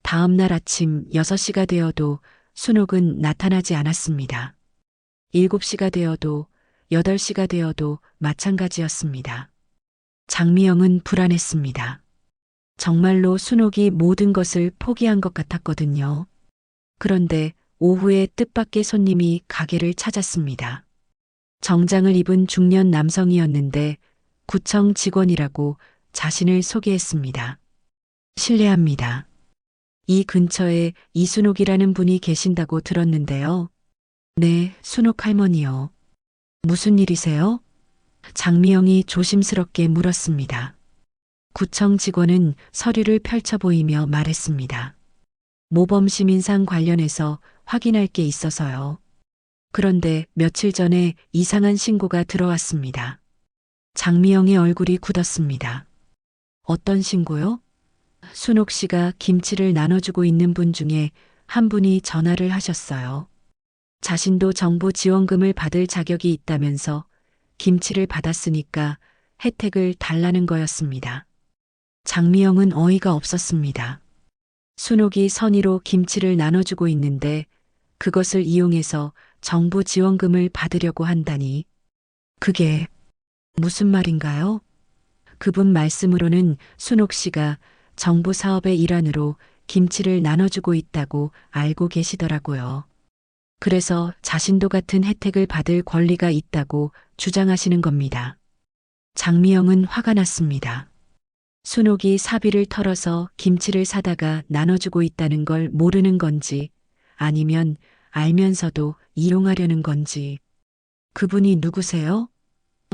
다음 날 아침 6시가 되어도 순옥은 나타나지 않았습니다. 7시가 되어도 8시가 되어도 마찬가지였습니다. 장미영은 불안했습니다. 정말로 순옥이 모든 것을 포기한 것 같았거든요. 그런데 오후에 뜻밖의 손님이 가게를 찾았습니다. 정장을 입은 중년 남성이었는데 구청 직원이라고 자신을 소개했습니다. 실례합니다. 이 근처에 이순옥이라는 분이 계신다고 들었는데요. 네, 순옥 할머니요. 무슨 일이세요? 장미영이 조심스럽게 물었습니다. 구청 직원은 서류를 펼쳐 보이며 말했습니다. 모범 시민상 관련해서 확인할 게 있어서요. 그런데 며칠 전에 이상한 신고가 들어왔습니다. 장미영의 얼굴이 굳었습니다. 어떤 신고요? 순옥 씨가 김치를 나눠주고 있는 분 중에 한 분이 전화를 하셨어요. 자신도 정부 지원금을 받을 자격이 있다면서 김치를 받았으니까 혜택을 달라는 거였습니다. 장미영은 어이가 없었습니다. 순옥이 선의로 김치를 나눠주고 있는데 그것을 이용해서 정부 지원금을 받으려고 한다니. 그게 무슨 말인가요? 그분 말씀으로는 순옥 씨가 정부 사업의 일환으로 김치를 나눠주고 있다고 알고 계시더라고요. 그래서 자신도 같은 혜택을 받을 권리가 있다고 주장하시는 겁니다. 장미영은 화가 났습니다. 순옥이 사비를 털어서 김치를 사다가 나눠주고 있다는 걸 모르는 건지 아니면 알면서도 이용하려는 건지. 그분이 누구세요?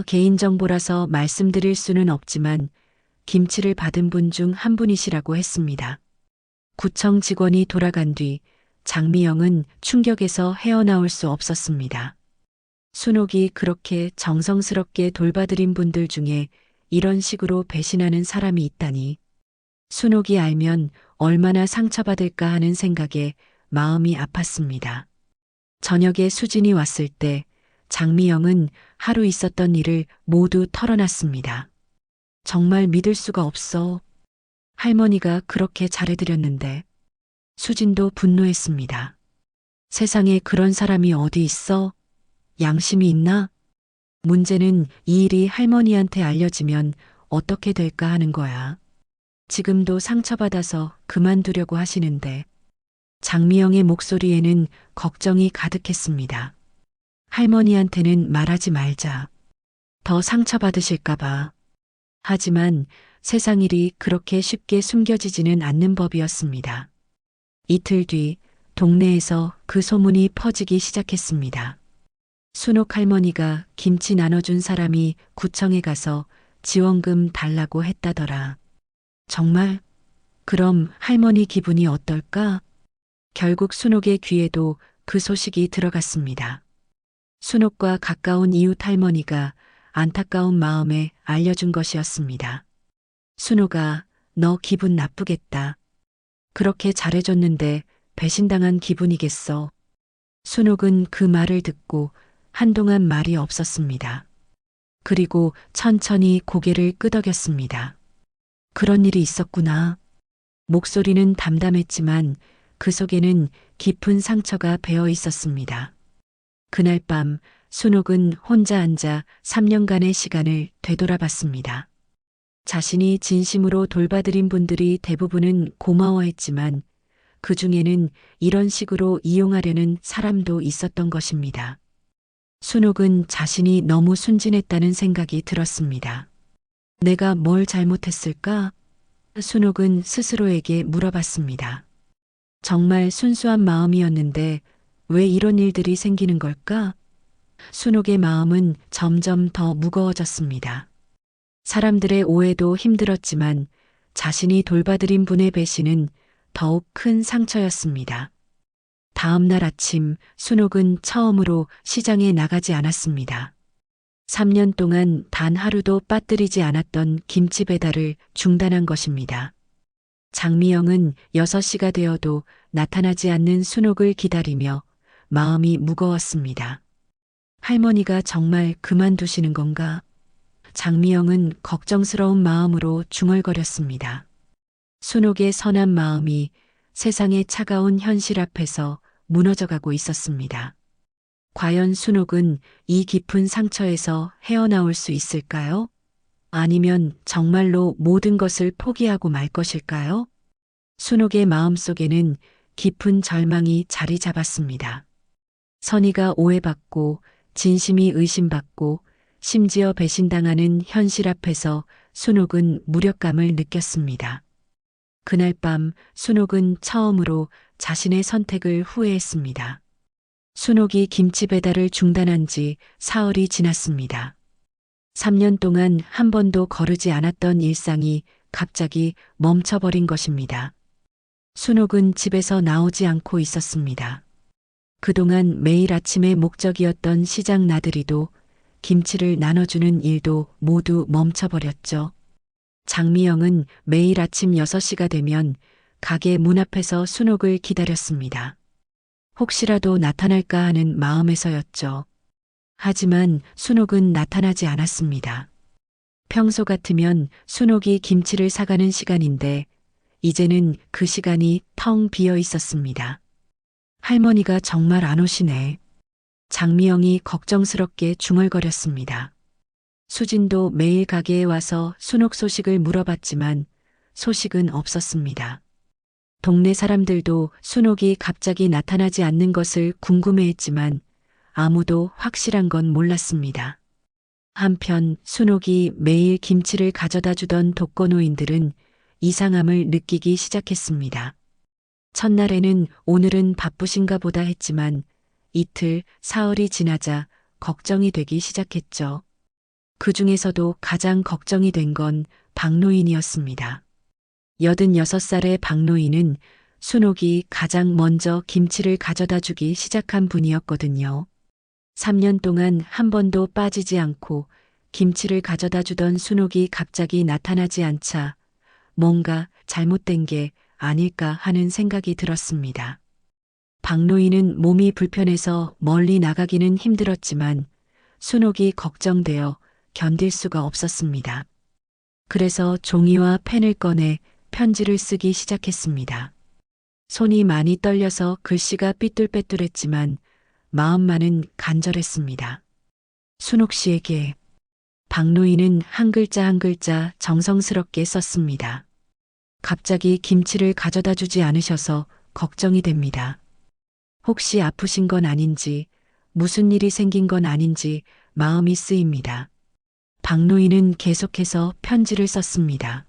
개인정보라서 말씀드릴 수는 없지만 김치를 받은 분 중 한 분이시라고 했습니다. 구청 직원이 돌아간 뒤 장미영은 충격에서 헤어나올 수 없었습니다. 순옥이 그렇게 정성스럽게 돌봐드린 분들 중에 이런 식으로 배신하는 사람이 있다니. 순옥이 알면 얼마나 상처받을까 하는 생각에 마음이 아팠습니다. 저녁에 수진이 왔을 때 장미영은 하루 있었던 일을 모두 털어놨습니다. 정말 믿을 수가 없어. 할머니가 그렇게 잘해드렸는데. 수진도 분노했습니다. 세상에 그런 사람이 어디 있어? 양심이 있나? 문제는 이 일이 할머니한테 알려지면 어떻게 될까 하는 거야. 지금도 상처받아서 그만두려고 하시는데. 장미영의 목소리에는 걱정이 가득했습니다. 할머니한테는 말하지 말자. 더 상처받으실까봐. 하지만 세상 일이 그렇게 쉽게 숨겨지지는 않는 법이었습니다. 이틀 뒤 동네에서 그 소문이 퍼지기 시작했습니다. 순옥 할머니가 김치 나눠준 사람이 구청에 가서 지원금 달라고 했다더라. 정말? 그럼 할머니 기분이 어떨까? 결국 순옥의 귀에도 그 소식이 들어갔습니다. 순옥과 가까운 이웃 할머니가 안타까운 마음에 알려준 것이었습니다. 순옥아, 너 기분 나쁘겠다. 그렇게 잘해줬는데 배신당한 기분이겠어. 순옥은 그 말을 듣고 한동안 말이 없었습니다. 그리고 천천히 고개를 끄덕였습니다. 그런 일이 있었구나. 목소리는 담담했지만 그 속에는 깊은 상처가 배어 있었습니다. 그날 밤 순옥은 혼자 앉아 3년간의 시간을 되돌아봤습니다. 자신이 진심으로 돌봐드린 분들이 대부분은 고마워했지만 그 중에는 이런 식으로 이용하려는 사람도 있었던 것입니다. 순옥은 자신이 너무 순진했다는 생각이 들었습니다. 내가 뭘 잘못했을까? 순옥은 스스로에게 물어봤습니다. 정말 순수한 마음이었는데 왜 이런 일들이 생기는 걸까? 순옥의 마음은 점점 더 무거워졌습니다. 사람들의 오해도 힘들었지만 자신이 돌봐드린 분의 배신은 더욱 큰 상처였습니다. 다음 날 아침 순옥은 처음으로 시장에 나가지 않았습니다. 3년 동안 단 하루도 빠뜨리지 않았던 김치 배달을 중단한 것입니다. 장미영은 6시가 되어도 나타나지 않는 순옥을 기다리며 마음이 무거웠습니다. 할머니가 정말 그만두시는 건가? 장미영은 걱정스러운 마음으로 중얼거렸습니다. 순옥의 선한 마음이 세상의 차가운 현실 앞에서 무너져가고 있었습니다. 과연 순옥은 이 깊은 상처에서 헤어나올 수 있을까요? 아니면 정말로 모든 것을 포기하고 말 것일까요? 순옥의 마음속에는 깊은 절망이 자리 잡았습니다. 선의가 오해받고 진심이 의심받고 심지어 배신당하는 현실 앞에서 순옥은 무력감을 느꼈습니다. 그날 밤 순옥은 처음으로 자신의 선택을 후회했습니다. 순옥이 김치 배달을 중단한 지 사흘이 지났습니다. 3년 동안 한 번도 거르지 않았던 일상이 갑자기 멈춰버린 것입니다. 순옥은 집에서 나오지 않고 있었습니다. 그동안 매일 아침의 목적이었던 시장 나들이도 김치를 나눠주는 일도 모두 멈춰버렸죠. 장미영은 매일 아침 6시가 되면 가게 문 앞에서 순옥을 기다렸습니다. 혹시라도 나타날까 하는 마음에서였죠. 하지만 순옥은 나타나지 않았습니다. 평소 같으면 순옥이 김치를 사가는 시간인데 이제는 그 시간이 텅 비어 있었습니다. 할머니가 정말 안 오시네. 장미영이 걱정스럽게 중얼거렸습니다. 수진도 매일 가게에 와서 순옥 소식을 물어봤지만 소식은 없었습니다. 동네 사람들도 순옥이 갑자기 나타나지 않는 것을 궁금해했지만 아무도 확실한 건 몰랐습니다. 한편 순옥이 매일 김치를 가져다 주던 독거노인들은 이상함을 느끼기 시작했습니다. 첫날에는 오늘은 바쁘신가 보다 했지만 이틀, 사흘이 지나자 걱정이 되기 시작했죠. 그 중에서도 가장 걱정이 된 건 박노인이었습니다. 86살의 박노인은 순옥이 가장 먼저 김치를 가져다 주기 시작한 분이었거든요. 3년 동안 한 번도 빠지지 않고 김치를 가져다 주던 순옥이 갑자기 나타나지 않자 뭔가 잘못된 게 아닐까 하는 생각이 들었습니다. 박노인은 몸이 불편해서 멀리 나가기는 힘들었지만 순옥이 걱정되어 견딜 수가 없었습니다. 그래서 종이와 펜을 꺼내 편지를 쓰기 시작했습니다. 손이 많이 떨려서 글씨가 삐뚤빼뚤했지만 마음만은 간절했습니다. 순옥 씨에게. 박노인은 한 글자 한 글자 정성스럽게 썼습니다. 갑자기 김치를 가져다 주지 않으셔서 걱정이 됩니다. 혹시 아프신 건 아닌지, 무슨 일이 생긴 건 아닌지 마음이 쓰입니다. 박노인은 계속해서 편지를 썼습니다.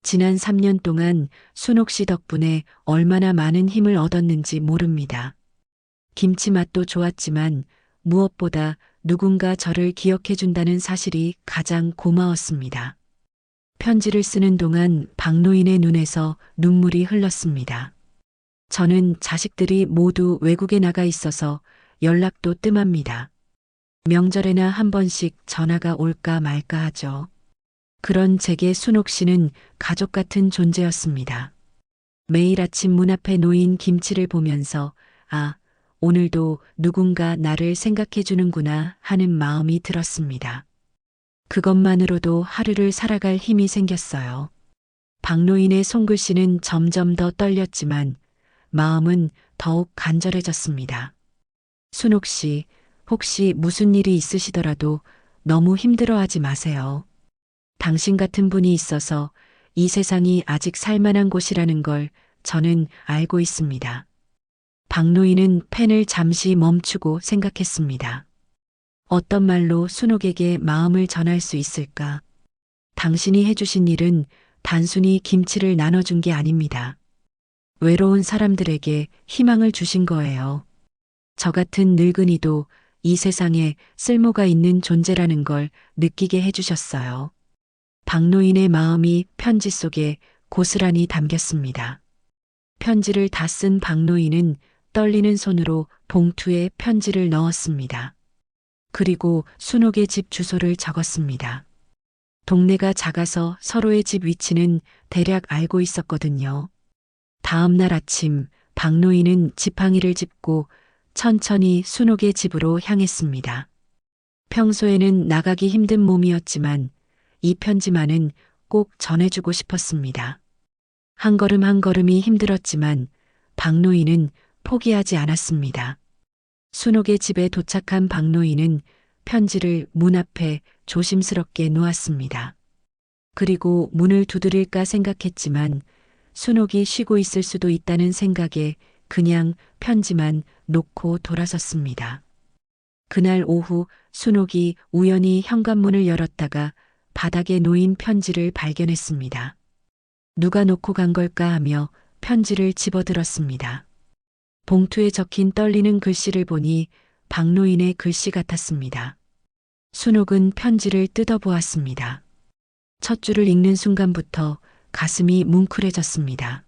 지난 3년 동안 순옥 씨 덕분에 얼마나 많은 힘을 얻었는지 모릅니다. 김치 맛도 좋았지만 무엇보다 누군가 저를 기억해 준다는 사실이 가장 고마웠습니다. 편지를 쓰는 동안 박노인의 눈에서 눈물이 흘렀습니다. 저는 자식들이 모두 외국에 나가 있어서 연락도 뜸합니다. 명절에나 한 번씩 전화가 올까 말까 하죠. 그런 제게 순옥 씨는 가족 같은 존재였습니다. 매일 아침 문 앞에 놓인 김치를 보면서 아, 오늘도 누군가 나를 생각해 주는구나 하는 마음이 들었습니다. 그것만으로도 하루를 살아갈 힘이 생겼어요. 박노인의 손글씨는 점점 더 떨렸지만 마음은 더욱 간절해졌습니다. 순옥 씨, 혹시 무슨 일이 있으시더라도 너무 힘들어하지 마세요. 당신 같은 분이 있어서 이 세상이 아직 살만한 곳이라는 걸 저는 알고 있습니다. 박노인은 펜을 잠시 멈추고 생각했습니다. 어떤 말로 순옥에게 마음을 전할 수 있을까? 당신이 해주신 일은 단순히 김치를 나눠준 게 아닙니다. 외로운 사람들에게 희망을 주신 거예요. 저 같은 늙은이도 이 세상에 쓸모가 있는 존재라는 걸 느끼게 해주셨어요. 박노인의 마음이 편지 속에 고스란히 담겼습니다. 편지를 다 쓴 박노인은 떨리는 손으로 봉투에 편지를 넣었습니다. 그리고 순옥의 집 주소를 적었습니다. 동네가 작아서 서로의 집 위치는 대략 알고 있었거든요. 다음 날 아침 박노인은 지팡이를 짚고 천천히 순옥의 집으로 향했습니다. 평소에는 나가기 힘든 몸이었지만 이 편지만은 꼭 전해주고 싶었습니다. 한 걸음 한 걸음이 힘들었지만 박노인은 포기하지 않았습니다. 순옥의 집에 도착한 박노인은 편지를 문 앞에 조심스럽게 놓았습니다. 그리고 문을 두드릴까 생각했지만 순옥이 쉬고 있을 수도 있다는 생각에 그냥 편지만 놓고 돌아섰습니다. 그날 오후 순옥이 우연히 현관문을 열었다가 바닥에 놓인 편지를 발견했습니다. 누가 놓고 간 걸까 하며 편지를 집어들었습니다. 봉투에 적힌 떨리는 글씨를 보니 박노인의 글씨 같았습니다. 순옥은 편지를 뜯어보았습니다. 첫 줄을 읽는 순간부터 가슴이 뭉클해졌습니다.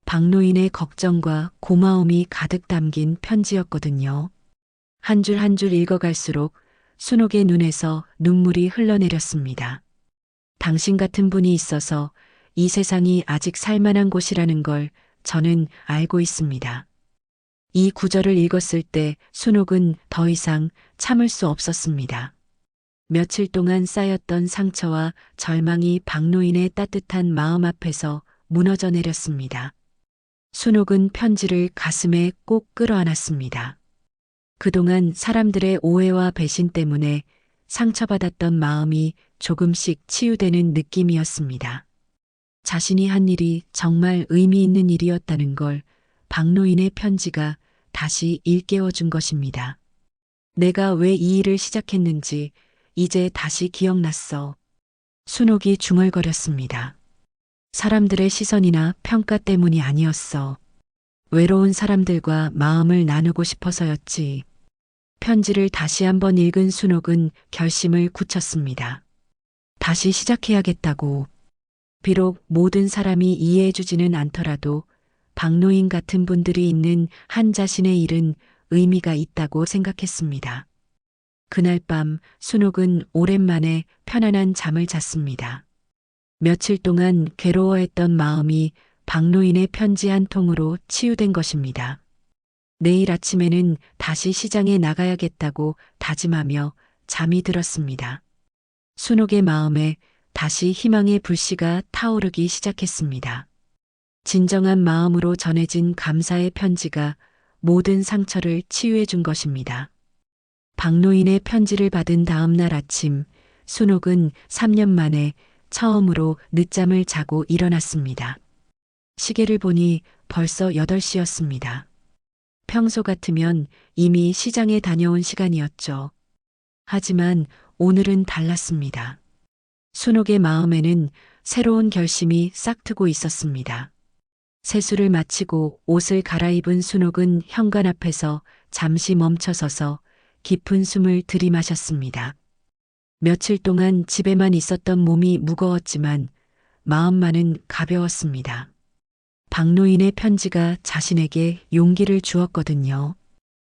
박노인의 걱정과 고마움이 가득 담긴 편지였거든요. 한 줄 한 줄 읽어갈수록 순옥의 눈에서 눈물이 흘러내렸습니다. 당신 같은 분이 있어서 이 세상이 아직 살만한 곳이라는 걸 저는 알고 있습니다. 이 구절을 읽었을 때 순옥은 더 이상 참을 수 없었습니다. 며칠 동안 쌓였던 상처와 절망이 박노인의 따뜻한 마음 앞에서 무너져 내렸습니다. 순옥은 편지를 가슴에 꼭 끌어안았습니다. 그동안 사람들의 오해와 배신 때문에 상처받았던 마음이 조금씩 치유되는 느낌이었습니다. 자신이 한 일이 정말 의미 있는 일이었다는 걸 박노인의 편지가 다시 일깨워 준 것입니다. 내가 왜 이 일을 시작했는지, 이제 다시 기억났어. 순옥이 중얼거렸습니다. 사람들의 시선이나 평가 때문이 아니었어. 외로운 사람들과 마음을 나누고 싶어서였지. 편지를 다시 한번 읽은 순옥은 결심을 굳혔습니다. 다시 시작해야겠다고. 비록 모든 사람이 이해해주지는 않더라도 박노인 같은 분들이 있는 한 자신의 일은 의미가 있다고 생각했습니다. 그날 밤 순옥은 오랜만에 편안한 잠을 잤습니다. 며칠 동안 괴로워했던 마음이 박노인의 편지 한 통으로 치유된 것입니다. 내일 아침에는 다시 시장에 나가야겠다고 다짐하며 잠이 들었습니다. 순옥의 마음에 다시 희망의 불씨가 타오르기 시작했습니다. 진정한 마음으로 전해진 감사의 편지가 모든 상처를 치유해 준 것입니다. 박노인의 편지를 받은 다음 날 아침, 순옥은 3년 만에 처음으로 늦잠을 자고 일어났습니다. 시계를 보니 벌써 8시였습니다. 평소 같으면 이미 시장에 다녀온 시간이었죠. 하지만 오늘은 달랐습니다. 순옥의 마음에는 새로운 결심이 싹트고 있었습니다. 세수를 마치고 옷을 갈아입은 순옥은 현관 앞에서 잠시 멈춰서서 깊은 숨을 들이마셨습니다. 며칠 동안 집에만 있었던 몸이 무거웠지만 마음만은 가벼웠습니다. 박노인의 편지가 자신에게 용기를 주었거든요.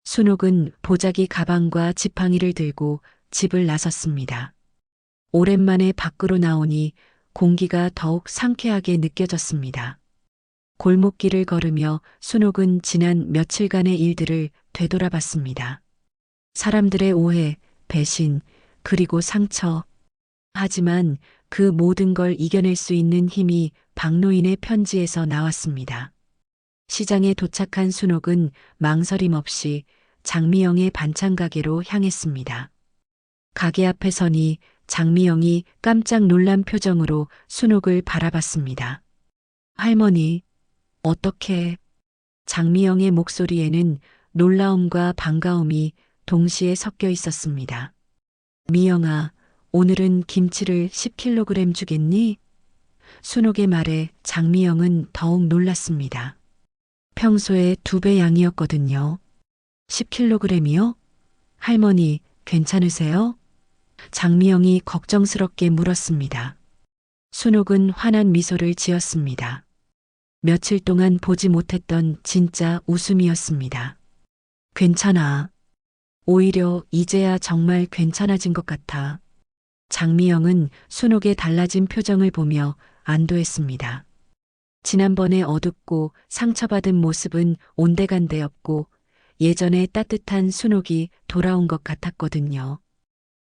순옥은 보자기 가방과 지팡이를 들고 집을 나섰습니다. 오랜만에 밖으로 나오니 공기가 더욱 상쾌하게 느껴졌습니다. 골목길을 걸으며 순옥은 지난 며칠간의 일들을 되돌아봤습니다. 사람들의 오해, 배신, 그리고 상처. 하지만 그 모든 걸 이겨낼 수 있는 힘이 박노인의 편지에서 나왔습니다. 시장에 도착한 순옥은 망설임 없이 장미영의 반찬 가게로 향했습니다. 가게 앞에 서니 장미영이 깜짝 놀란 표정으로 순옥을 바라봤습니다. 할머니, 어떻게? 장미영의 목소리에는 놀라움과 반가움이 동시에 섞여 있었습니다. 미영아, 오늘은 김치를 10kg 주겠니? 순옥의 말에 장미영은 더욱 놀랐습니다. 평소에 2배 양이었거든요. 10kg이요? 할머니, 괜찮으세요? 장미영이 걱정스럽게 물었습니다. 순옥은 환한 미소를 지었습니다. 며칠 동안 보지 못했던 진짜 웃음이었습니다. 괜찮아. 오히려 이제야 정말 괜찮아진 것 같아. 장미영은 순옥의 달라진 표정을 보며 안도했습니다. 지난번에 어둡고 상처받은 모습은 온데간데 없고 예전의 따뜻한 순옥이 돌아온 것 같았거든요.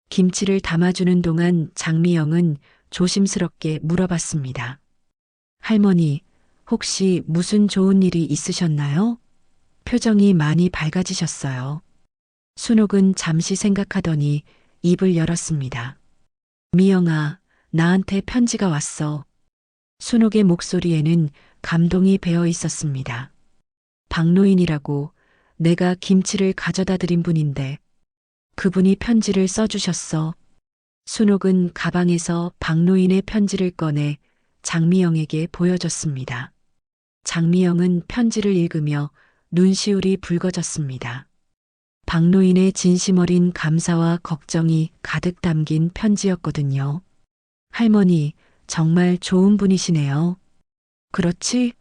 김치를 담아주는 동안 장미영은 조심스럽게 물어봤습니다. 할머니, 혹시 무슨 좋은 일이 있으셨나요? 표정이 많이 밝아지셨어요. 순옥은 잠시 생각하더니 입을 열었습니다. 미영아, 나한테 편지가 왔어. 순옥의 목소리에는 감동이 배어 있었습니다. 박노인이라고 내가 김치를 가져다 드린 분인데 그분이 편지를 써주셨어. 순옥은 가방에서 박노인의 편지를 꺼내 장미영에게 보여줬습니다. 장미영은 편지를 읽으며 눈시울이 붉어졌습니다. 박노인의 진심 어린 감사와 걱정이 가득 담긴 편지였거든요. 할머니, 정말 좋은 분이시네요. 그렇지?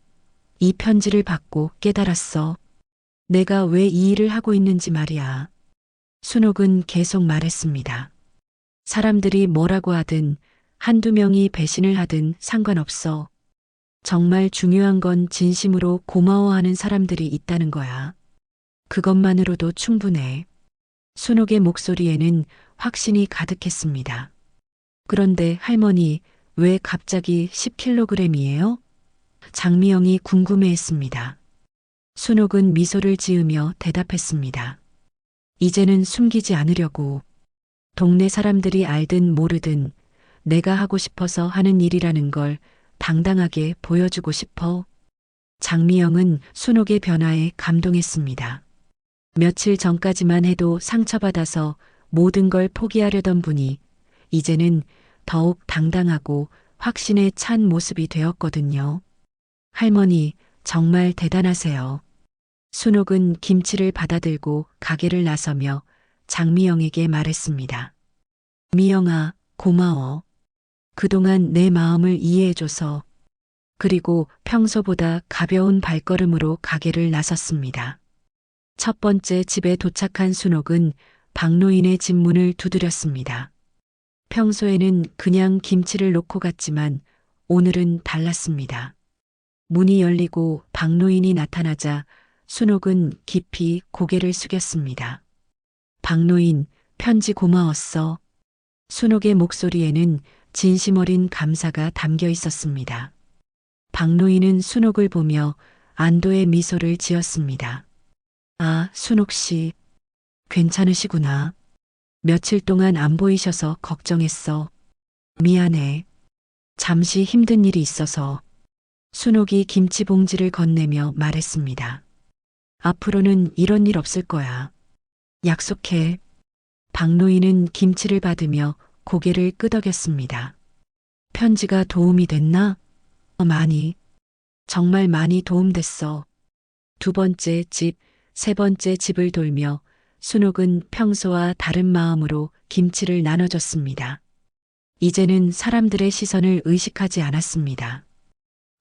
이 편지를 받고 깨달았어. 내가 왜 이 일을 하고 있는지 말이야. 순옥은 계속 말했습니다. 사람들이 뭐라고 하든 한두 명이 배신을 하든 상관없어. 정말 중요한 건 진심으로 고마워하는 사람들이 있다는 거야. 그것만으로도 충분해. 순옥의 목소리에는 확신이 가득했습니다. 그런데 할머니, 왜 갑자기 10kg이에요? 장미영이 궁금해했습니다. 순옥은 미소를 지으며 대답했습니다. 이제는 숨기지 않으려고. 동네 사람들이 알든 모르든 내가 하고 싶어서 하는 일이라는 걸 당당하게 보여주고 싶어. 장미영은 순옥의 변화에 감동했습니다. 며칠 전까지만 해도 상처받아서 모든 걸 포기하려던 분이 이제는 더욱 당당하고 확신에 찬 모습이 되었거든요. 할머니, 정말 대단하세요. 순옥은 김치를 받아들고 가게를 나서며 장미영에게 말했습니다. 미영아, 고마워. 그동안 내 마음을 이해해줘서. 그리고 평소보다 가벼운 발걸음으로 가게를 나섰습니다. 첫 번째 집에 도착한 순옥은 박노인의 집 문을 두드렸습니다. 평소에는 그냥 김치를 놓고 갔지만 오늘은 달랐습니다. 문이 열리고 박노인이 나타나자 순옥은 깊이 고개를 숙였습니다. 박노인, 편지 고마웠어. 순옥의 목소리에는 진심 어린 감사가 담겨 있었습니다. 박노인은 순옥을 보며 안도의 미소를 지었습니다. 아, 순옥 씨. 괜찮으시구나. 며칠 동안 안 보이셔서 걱정했어. 미안해. 잠시 힘든 일이 있어서. 순옥이 김치 봉지를 건네며 말했습니다. 앞으로는 이런 일 없을 거야. 약속해. 박노인은 김치를 받으며 고개를 끄덕였습니다. 편지가 도움이 됐나? 많이. 정말 많이 도움됐어. 두 번째 집, 세 번째 집을 돌며 순옥은 평소와 다른 마음으로 김치를 나눠줬습니다. 이제는 사람들의 시선을 의식하지 않았습니다.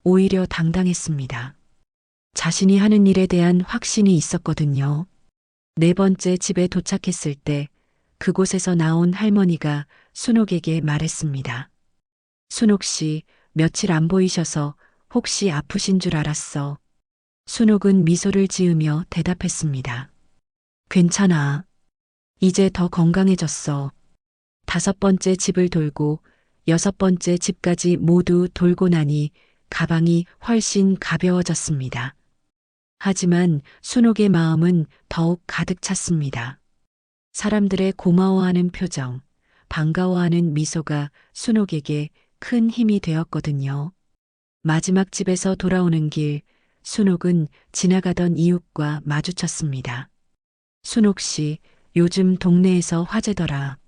오히려 당당했습니다. 자신이 하는 일에 대한 확신이 있었거든요. 네 번째 집에 도착했을 때 그곳에서 나온 할머니가 순옥에게 말했습니다. 순옥 씨, 며칠 안 보이셔서 혹시 아프신 줄 알았어. 순옥은 미소를 지으며 대답했습니다. 괜찮아. 이제 더 건강해졌어. 다섯 번째 집을 돌고 여섯 번째 집까지 모두 돌고 나니 가방이 훨씬 가벼워졌습니다. 하지만 순옥의 마음은 더욱 가득 찼습니다. 사람들의 고마워하는 표정, 반가워하는 미소가 순옥에게 큰 힘이 되었거든요. 마지막 집에서 돌아오는 길, 순옥은 지나가던 이웃과 마주쳤습니다. 순옥 씨, 요즘 동네에서 화제더라.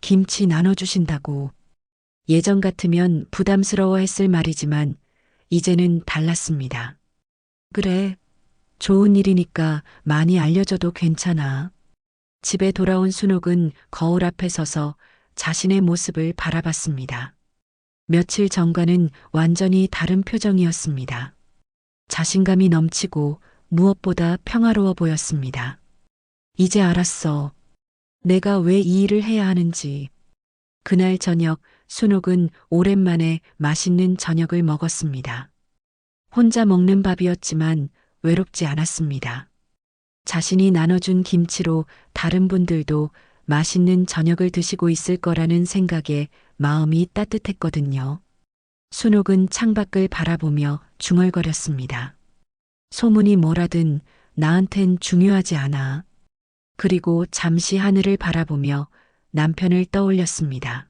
김치 나눠주신다고. 예전 같으면 부담스러워 했을 말이지만 이제는 달랐습니다. 그래, 좋은 일이니까 많이 알려줘도 괜찮아. 집에 돌아온 순옥은 거울 앞에 서서 자신의 모습을 바라봤습니다. 며칠 전과는 완전히 다른 표정이었습니다. 자신감이 넘치고 무엇보다 평화로워 보였습니다. 이제 알았어. 내가 왜 이 일을 해야 하는지. 그날 저녁 순옥은 오랜만에 맛있는 저녁을 먹었습니다. 혼자 먹는 밥이었지만 외롭지 않았습니다. 자신이 나눠준 김치로 다른 분들도 맛있는 저녁을 드시고 있을 거라는 생각에 마음이 따뜻했거든요. 순옥은 창밖을 바라보며 중얼거렸습니다. 소문이 뭐라든 나한텐 중요하지 않아. 그리고 잠시 하늘을 바라보며 남편을 떠올렸습니다.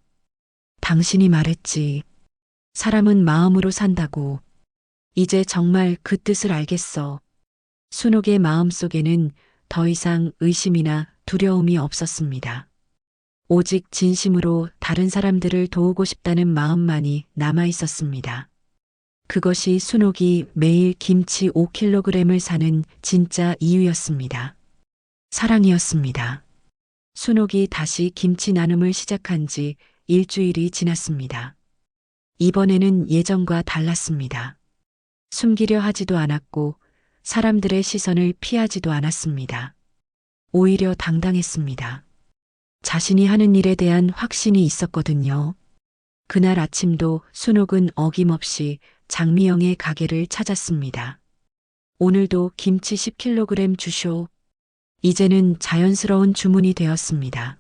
당신이 말했지. 사람은 마음으로 산다고. 이제 정말 그 뜻을 알겠어. 순옥의 마음속에는 더 이상 의심이나 두려움이 없었습니다. 오직 진심으로 다른 사람들을 도우고 싶다는 마음만이 남아 있었습니다. 그것이 순옥이 매일 김치 5kg을 사는 진짜 이유였습니다. 사랑이었습니다. 순옥이 다시 김치 나눔을 시작한 지 일주일이 지났습니다. 이번에는 예전과 달랐습니다. 숨기려 하지도 않았고 사람들의 시선을 피하지도 않았습니다. 오히려 당당했습니다. 자신이 하는 일에 대한 확신이 있었거든요. 그날 아침도 순옥은 어김없이 장미영의 가게를 찾았습니다. 오늘도 김치 10kg 주쇼. 이제는 자연스러운 주문이 되었습니다.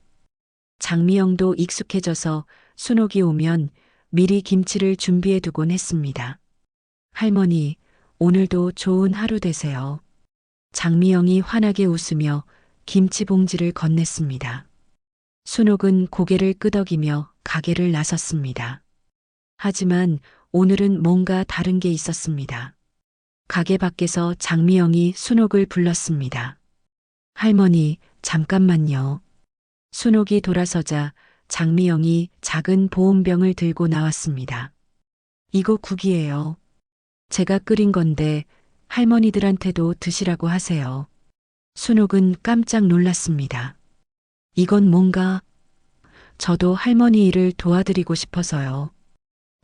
장미영도 익숙해져서 순옥이 오면 미리 김치를 준비해 두곤 했습니다. 할머니, 오늘도 좋은 하루 되세요. 장미영이 환하게 웃으며 김치 봉지를 건넸습니다. 순옥은 고개를 끄덕이며 가게를 나섰습니다. 하지만 오늘은 뭔가 다른 게 있었습니다. 가게 밖에서 장미영이 순옥을 불렀습니다. 할머니, 잠깐만요. 순옥이 돌아서자 장미영이 작은 보온병을 들고 나왔습니다. 이거 국이에요. 제가 끓인 건데 할머니들한테도 드시라고 하세요. 순옥은 깜짝 놀랐습니다. 이건 뭔가 저도 할머니 일을 도와드리고 싶어서요.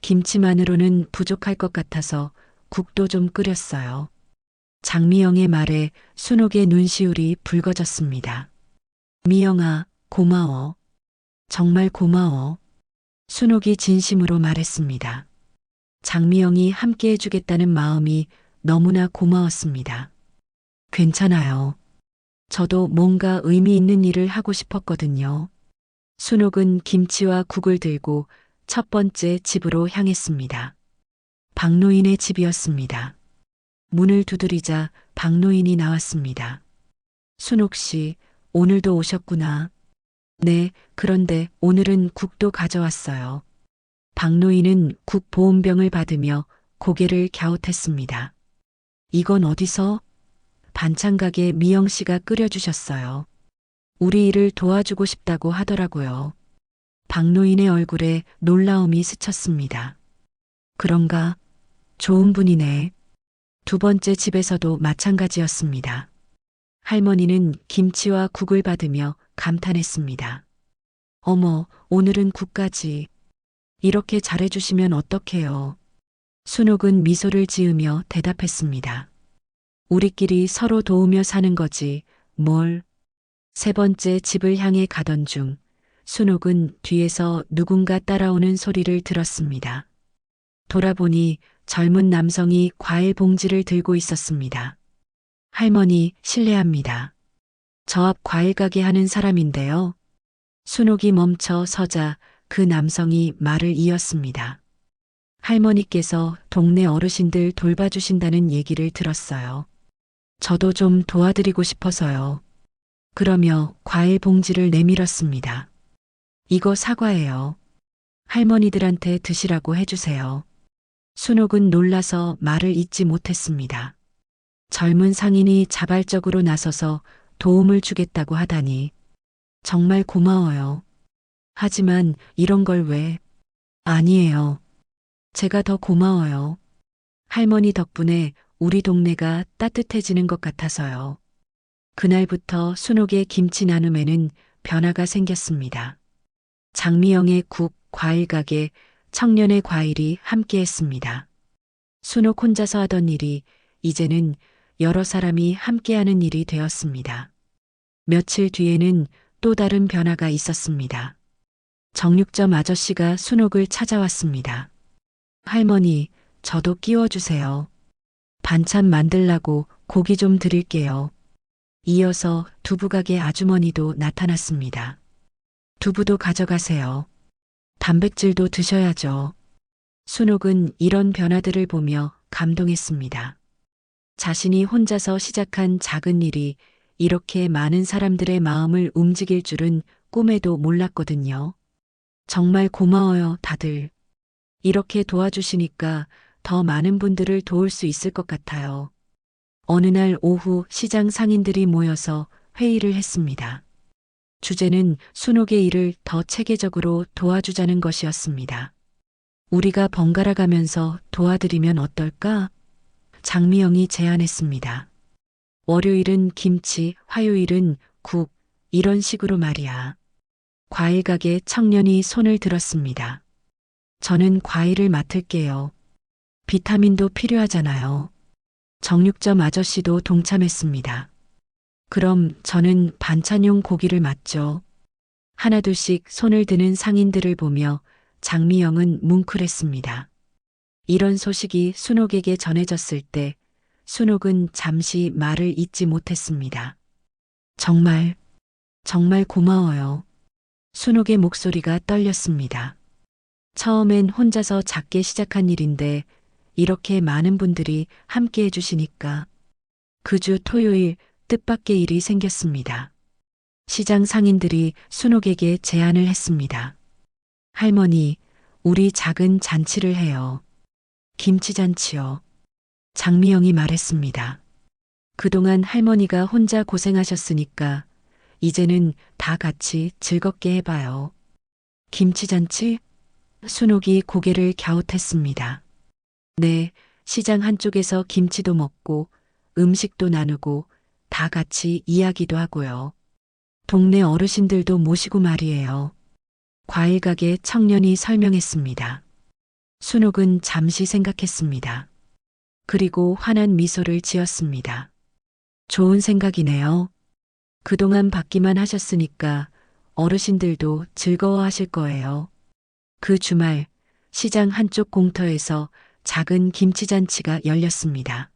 김치만으로는 부족할 것 같아서 국도 좀 끓였어요. 장미영의 말에 순옥의 눈시울이 붉어졌습니다. 미영아, 고마워. 정말 고마워. 순옥이 진심으로 말했습니다. 장미영이 함께 해주겠다는 마음이 너무나 고마웠습니다. 괜찮아요. 저도 뭔가 의미 있는 일을 하고 싶었거든요. 순옥은 김치와 국을 들고 첫 번째 집으로 향했습니다. 박노인의 집이었습니다. 문을 두드리자 박노인이 나왔습니다. 순옥 씨, 오늘도 오셨구나. 네, 그런데 오늘은 국도 가져왔어요. 박노인은 국 보온병을 받으며 고개를 갸웃했습니다. 이건 어디서? 반찬 가게 미영 씨가 끓여주셨어요. 우리 일을 도와주고 싶다고 하더라고요. 박노인의 얼굴에 놀라움이 스쳤습니다. 그런가? 좋은 분이네. 두 번째 집에서도 마찬가지였습니다. 할머니는 김치와 국을 받으며 감탄했습니다. 어머, 오늘은 국까지. 이렇게 잘해주시면 어떡해요. 순옥은 미소를 지으며 대답했습니다. 우리끼리 서로 도우며 사는 거지, 뭘. 세 번째 집을 향해 가던 중 순옥은 뒤에서 누군가 따라오는 소리를 들었습니다. 돌아보니 젊은 남성이 과일 봉지를 들고 있었습니다. 할머니, 실례합니다. 저 앞 과일 가게 하는 사람인데요. 순옥이 멈춰 서자 그 남성이 말을 이었습니다. 할머니께서 동네 어르신들 돌봐주신다는 얘기를 들었어요. 저도 좀 도와드리고 싶어서요. 그러며 과일 봉지를 내밀었습니다. 이거 사과예요. 할머니들한테 드시라고 해주세요. 순옥은 놀라서 말을 잇지 못했습니다. 젊은 상인이 자발적으로 나서서 도움을 주겠다고 하다니 정말 고마워요. 하지만 이런 걸 왜? 아니에요. 제가 더 고마워요. 할머니 덕분에 우리 동네가 따뜻해지는 것 같아서요. 그날부터 순옥의 김치 나눔에는 변화가 생겼습니다. 장미영의 국, 과일 가게, 청년의 과일이 함께했습니다. 순옥 혼자서 하던 일이 이제는 여러 사람이 함께하는 일이 되었습니다. 며칠 뒤에는 또 다른 변화가 있었습니다. 정육점 아저씨가 순옥을 찾아왔습니다. 할머니, 저도 끼워주세요. 반찬 만들라고 고기 좀 드릴게요. 이어서 두부가게 아주머니도 나타났습니다. 두부도 가져가세요. 단백질도 드셔야죠. 순옥은 이런 변화들을 보며 감동했습니다. 자신이 혼자서 시작한 작은 일이 이렇게 많은 사람들의 마음을 움직일 줄은 꿈에도 몰랐거든요. 정말 고마워요, 다들. 이렇게 도와주시니까 더 많은 분들을 도울 수 있을 것 같아요. 어느 날 오후 시장 상인들이 모여서 회의를 했습니다. 주제는 순옥의 일을 더 체계적으로 도와주자는 것이었습니다. 우리가 번갈아 가면서 도와드리면 어떨까? 장미영이 제안했습니다. 월요일은 김치, 화요일은 국, 이런 식으로 말이야. 과일 가게 청년이 손을 들었습니다. 저는 과일을 맡을게요. 비타민도 필요하잖아요. 정육점 아저씨도 동참했습니다. 그럼 저는 반찬용 고기를 맡죠. 하나둘씩 손을 드는 상인들을 보며 장미영은 뭉클했습니다. 이런 소식이 순옥에게 전해졌을 때 순옥은 잠시 말을 잇지 못했습니다. 정말 고마워요. 순옥의 목소리가 떨렸습니다. 처음엔 혼자서 작게 시작한 일인데 이렇게 많은 분들이 함께 해주시니까 그 주 토요일 뜻밖의 일이 생겼습니다. 시장 상인들이 순옥에게 제안을 했습니다. 할머니, 우리 작은 잔치를 해요. 김치잔치요. 장미영이 말했습니다. 그동안 할머니가 혼자 고생하셨으니까 이제는 다 같이 즐겁게 해봐요. 김치잔치? 순옥이 고개를 갸웃했습니다. 네, 시장 한쪽에서 김치도 먹고 음식도 나누고 다 같이 이야기도 하고요. 동네 어르신들도 모시고 말이에요. 과일 가게 청년이 설명했습니다. 순옥은 잠시 생각했습니다. 그리고 환한 미소를 지었습니다. 좋은 생각이네요. 그동안 받기만 하셨으니까 어르신들도 즐거워하실 거예요. 그 주말 시장 한쪽 공터에서 작은 김치잔치가 열렸습니다.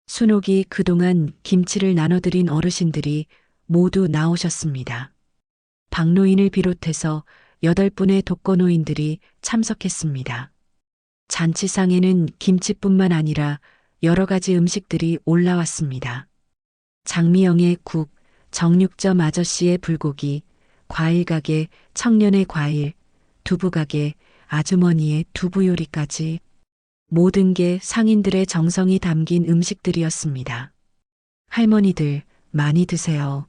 순옥이 그동안 김치를 나눠드린 어르신들이 모두 나오셨습니다. 박노인을 비롯해서 8분의 독거노인들이 참석했습니다. 잔치상에는 김치뿐만 아니라 여러 가지 음식들이 올라왔습니다. 장미영의 국, 정육점 아저씨의 불고기, 과일가게 청년의 과일, 두부가게 아주머니의 두부 요리까지 모든 게 상인들의 정성이 담긴 음식들이었습니다. 할머니들 많이 드세요.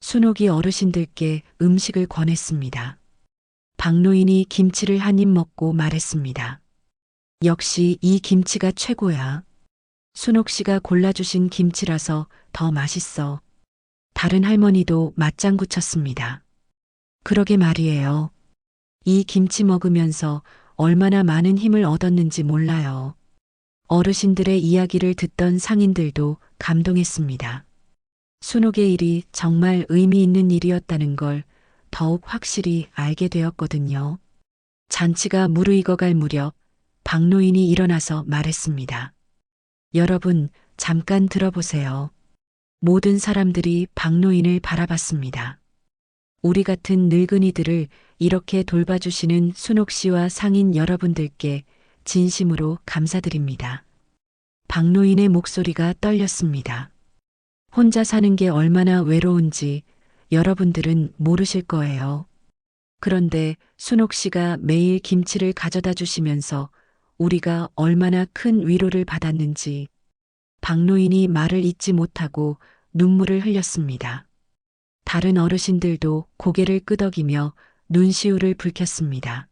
순옥이 어르신들께 음식을 권했습니다. 박노인이 김치를 한 입 먹고 말했습니다. 역시 이 김치가 최고야. 순옥 씨가 골라주신 김치라서 더 맛있어. 다른 할머니도 맞장구 쳤습니다. 그러게 말이에요. 이 김치 먹으면서 얼마나 많은 힘을 얻었는지 몰라요. 어르신들의 이야기를 듣던 상인들도 감동했습니다. 순옥의 일이 정말 의미 있는 일이었다는 걸 더욱 확실히 알게 되었거든요. 잔치가 무르익어갈 무렵 박노인이 일어나서 말했습니다. 여러분, 잠깐 들어보세요. 모든 사람들이 박노인을 바라봤습니다. 우리 같은 늙은이들을 이렇게 돌봐주시는 순옥 씨와 상인 여러분들께 진심으로 감사드립니다. 박노인의 목소리가 떨렸습니다. 혼자 사는 게 얼마나 외로운지 여러분들은 모르실 거예요. 그런데 순옥 씨가 매일 김치를 가져다 주시면서 우리가 얼마나 큰 위로를 받았는지 박노인이 말을 잇지 못하고 눈물을 흘렸습니다. 다른 어르신들도 고개를 끄덕이며 눈시울을 붉혔습니다.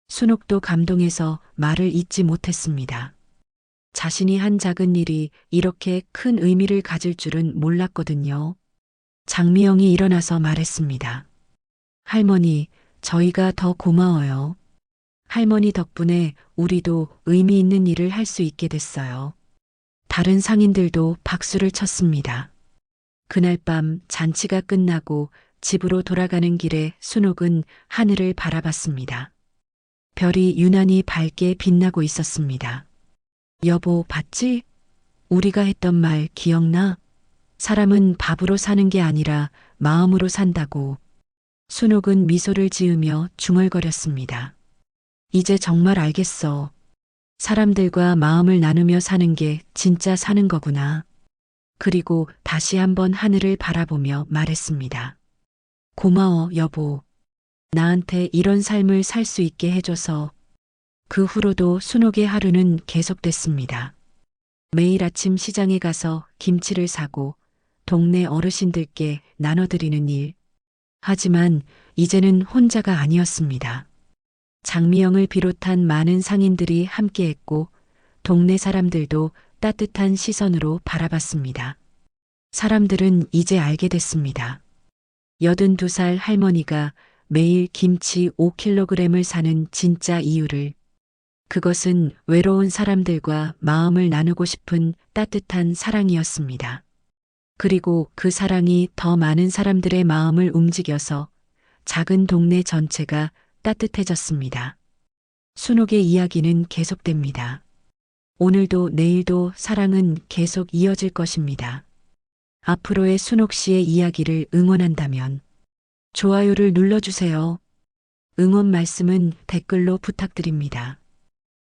순옥도 감동해서 말을 잇지 못했습니다. 자신이 한 작은 일이 이렇게 큰 의미를 가질 줄은 몰랐거든요. 장미영이 일어나서 말했습니다. 할머니, 저희가 더 고마워요. 할머니 덕분에 우리도 의미 있는 일을 할 수 있게 됐어요. 다른 상인들도 박수를 쳤습니다. 그날 밤 잔치가 끝나고 집으로 돌아가는 길에 순옥은 하늘을 바라봤습니다. 별이 유난히 밝게 빛나고 있었습니다. 여보, 봤지? 우리가 했던 말 기억나? 사람은 밥으로 사는 게 아니라 마음으로 산다고. 순옥은 미소를 지으며 중얼거렸습니다. 이제 정말 알겠어. 사람들과 마음을 나누며 사는 게 진짜 사는 거구나. 그리고 다시 한번 하늘을 바라보며 말했습니다. 고마워, 여보. 나한테 이런 삶을 살 수 있게 해줘서. 그 후로도 순옥의 하루는 계속됐습니다. 매일 아침 시장에 가서 김치를 사고 동네 어르신들께 나눠드리는 일. 하지만 이제는 혼자가 아니었습니다. 장미영을 비롯한 많은 상인들이 함께했고 동네 사람들도 따뜻한 시선으로 바라봤습니다. 사람들은 이제 알게 됐습니다. 82살 할머니가 매일 김치 5kg을 사는 진짜 이유를. 그것은 외로운 사람들과 마음을 나누고 싶은 따뜻한 사랑이었습니다. 그리고 그 사랑이 더 많은 사람들의 마음을 움직여서 작은 동네 전체가 따뜻해졌습니다. 순옥의 이야기는 계속됩니다. 오늘도 내일도 사랑은 계속 이어질 것입니다. 앞으로의 순옥 씨의 이야기를 응원한다면 좋아요를 눌러주세요. 응원 말씀은 댓글로 부탁드립니다.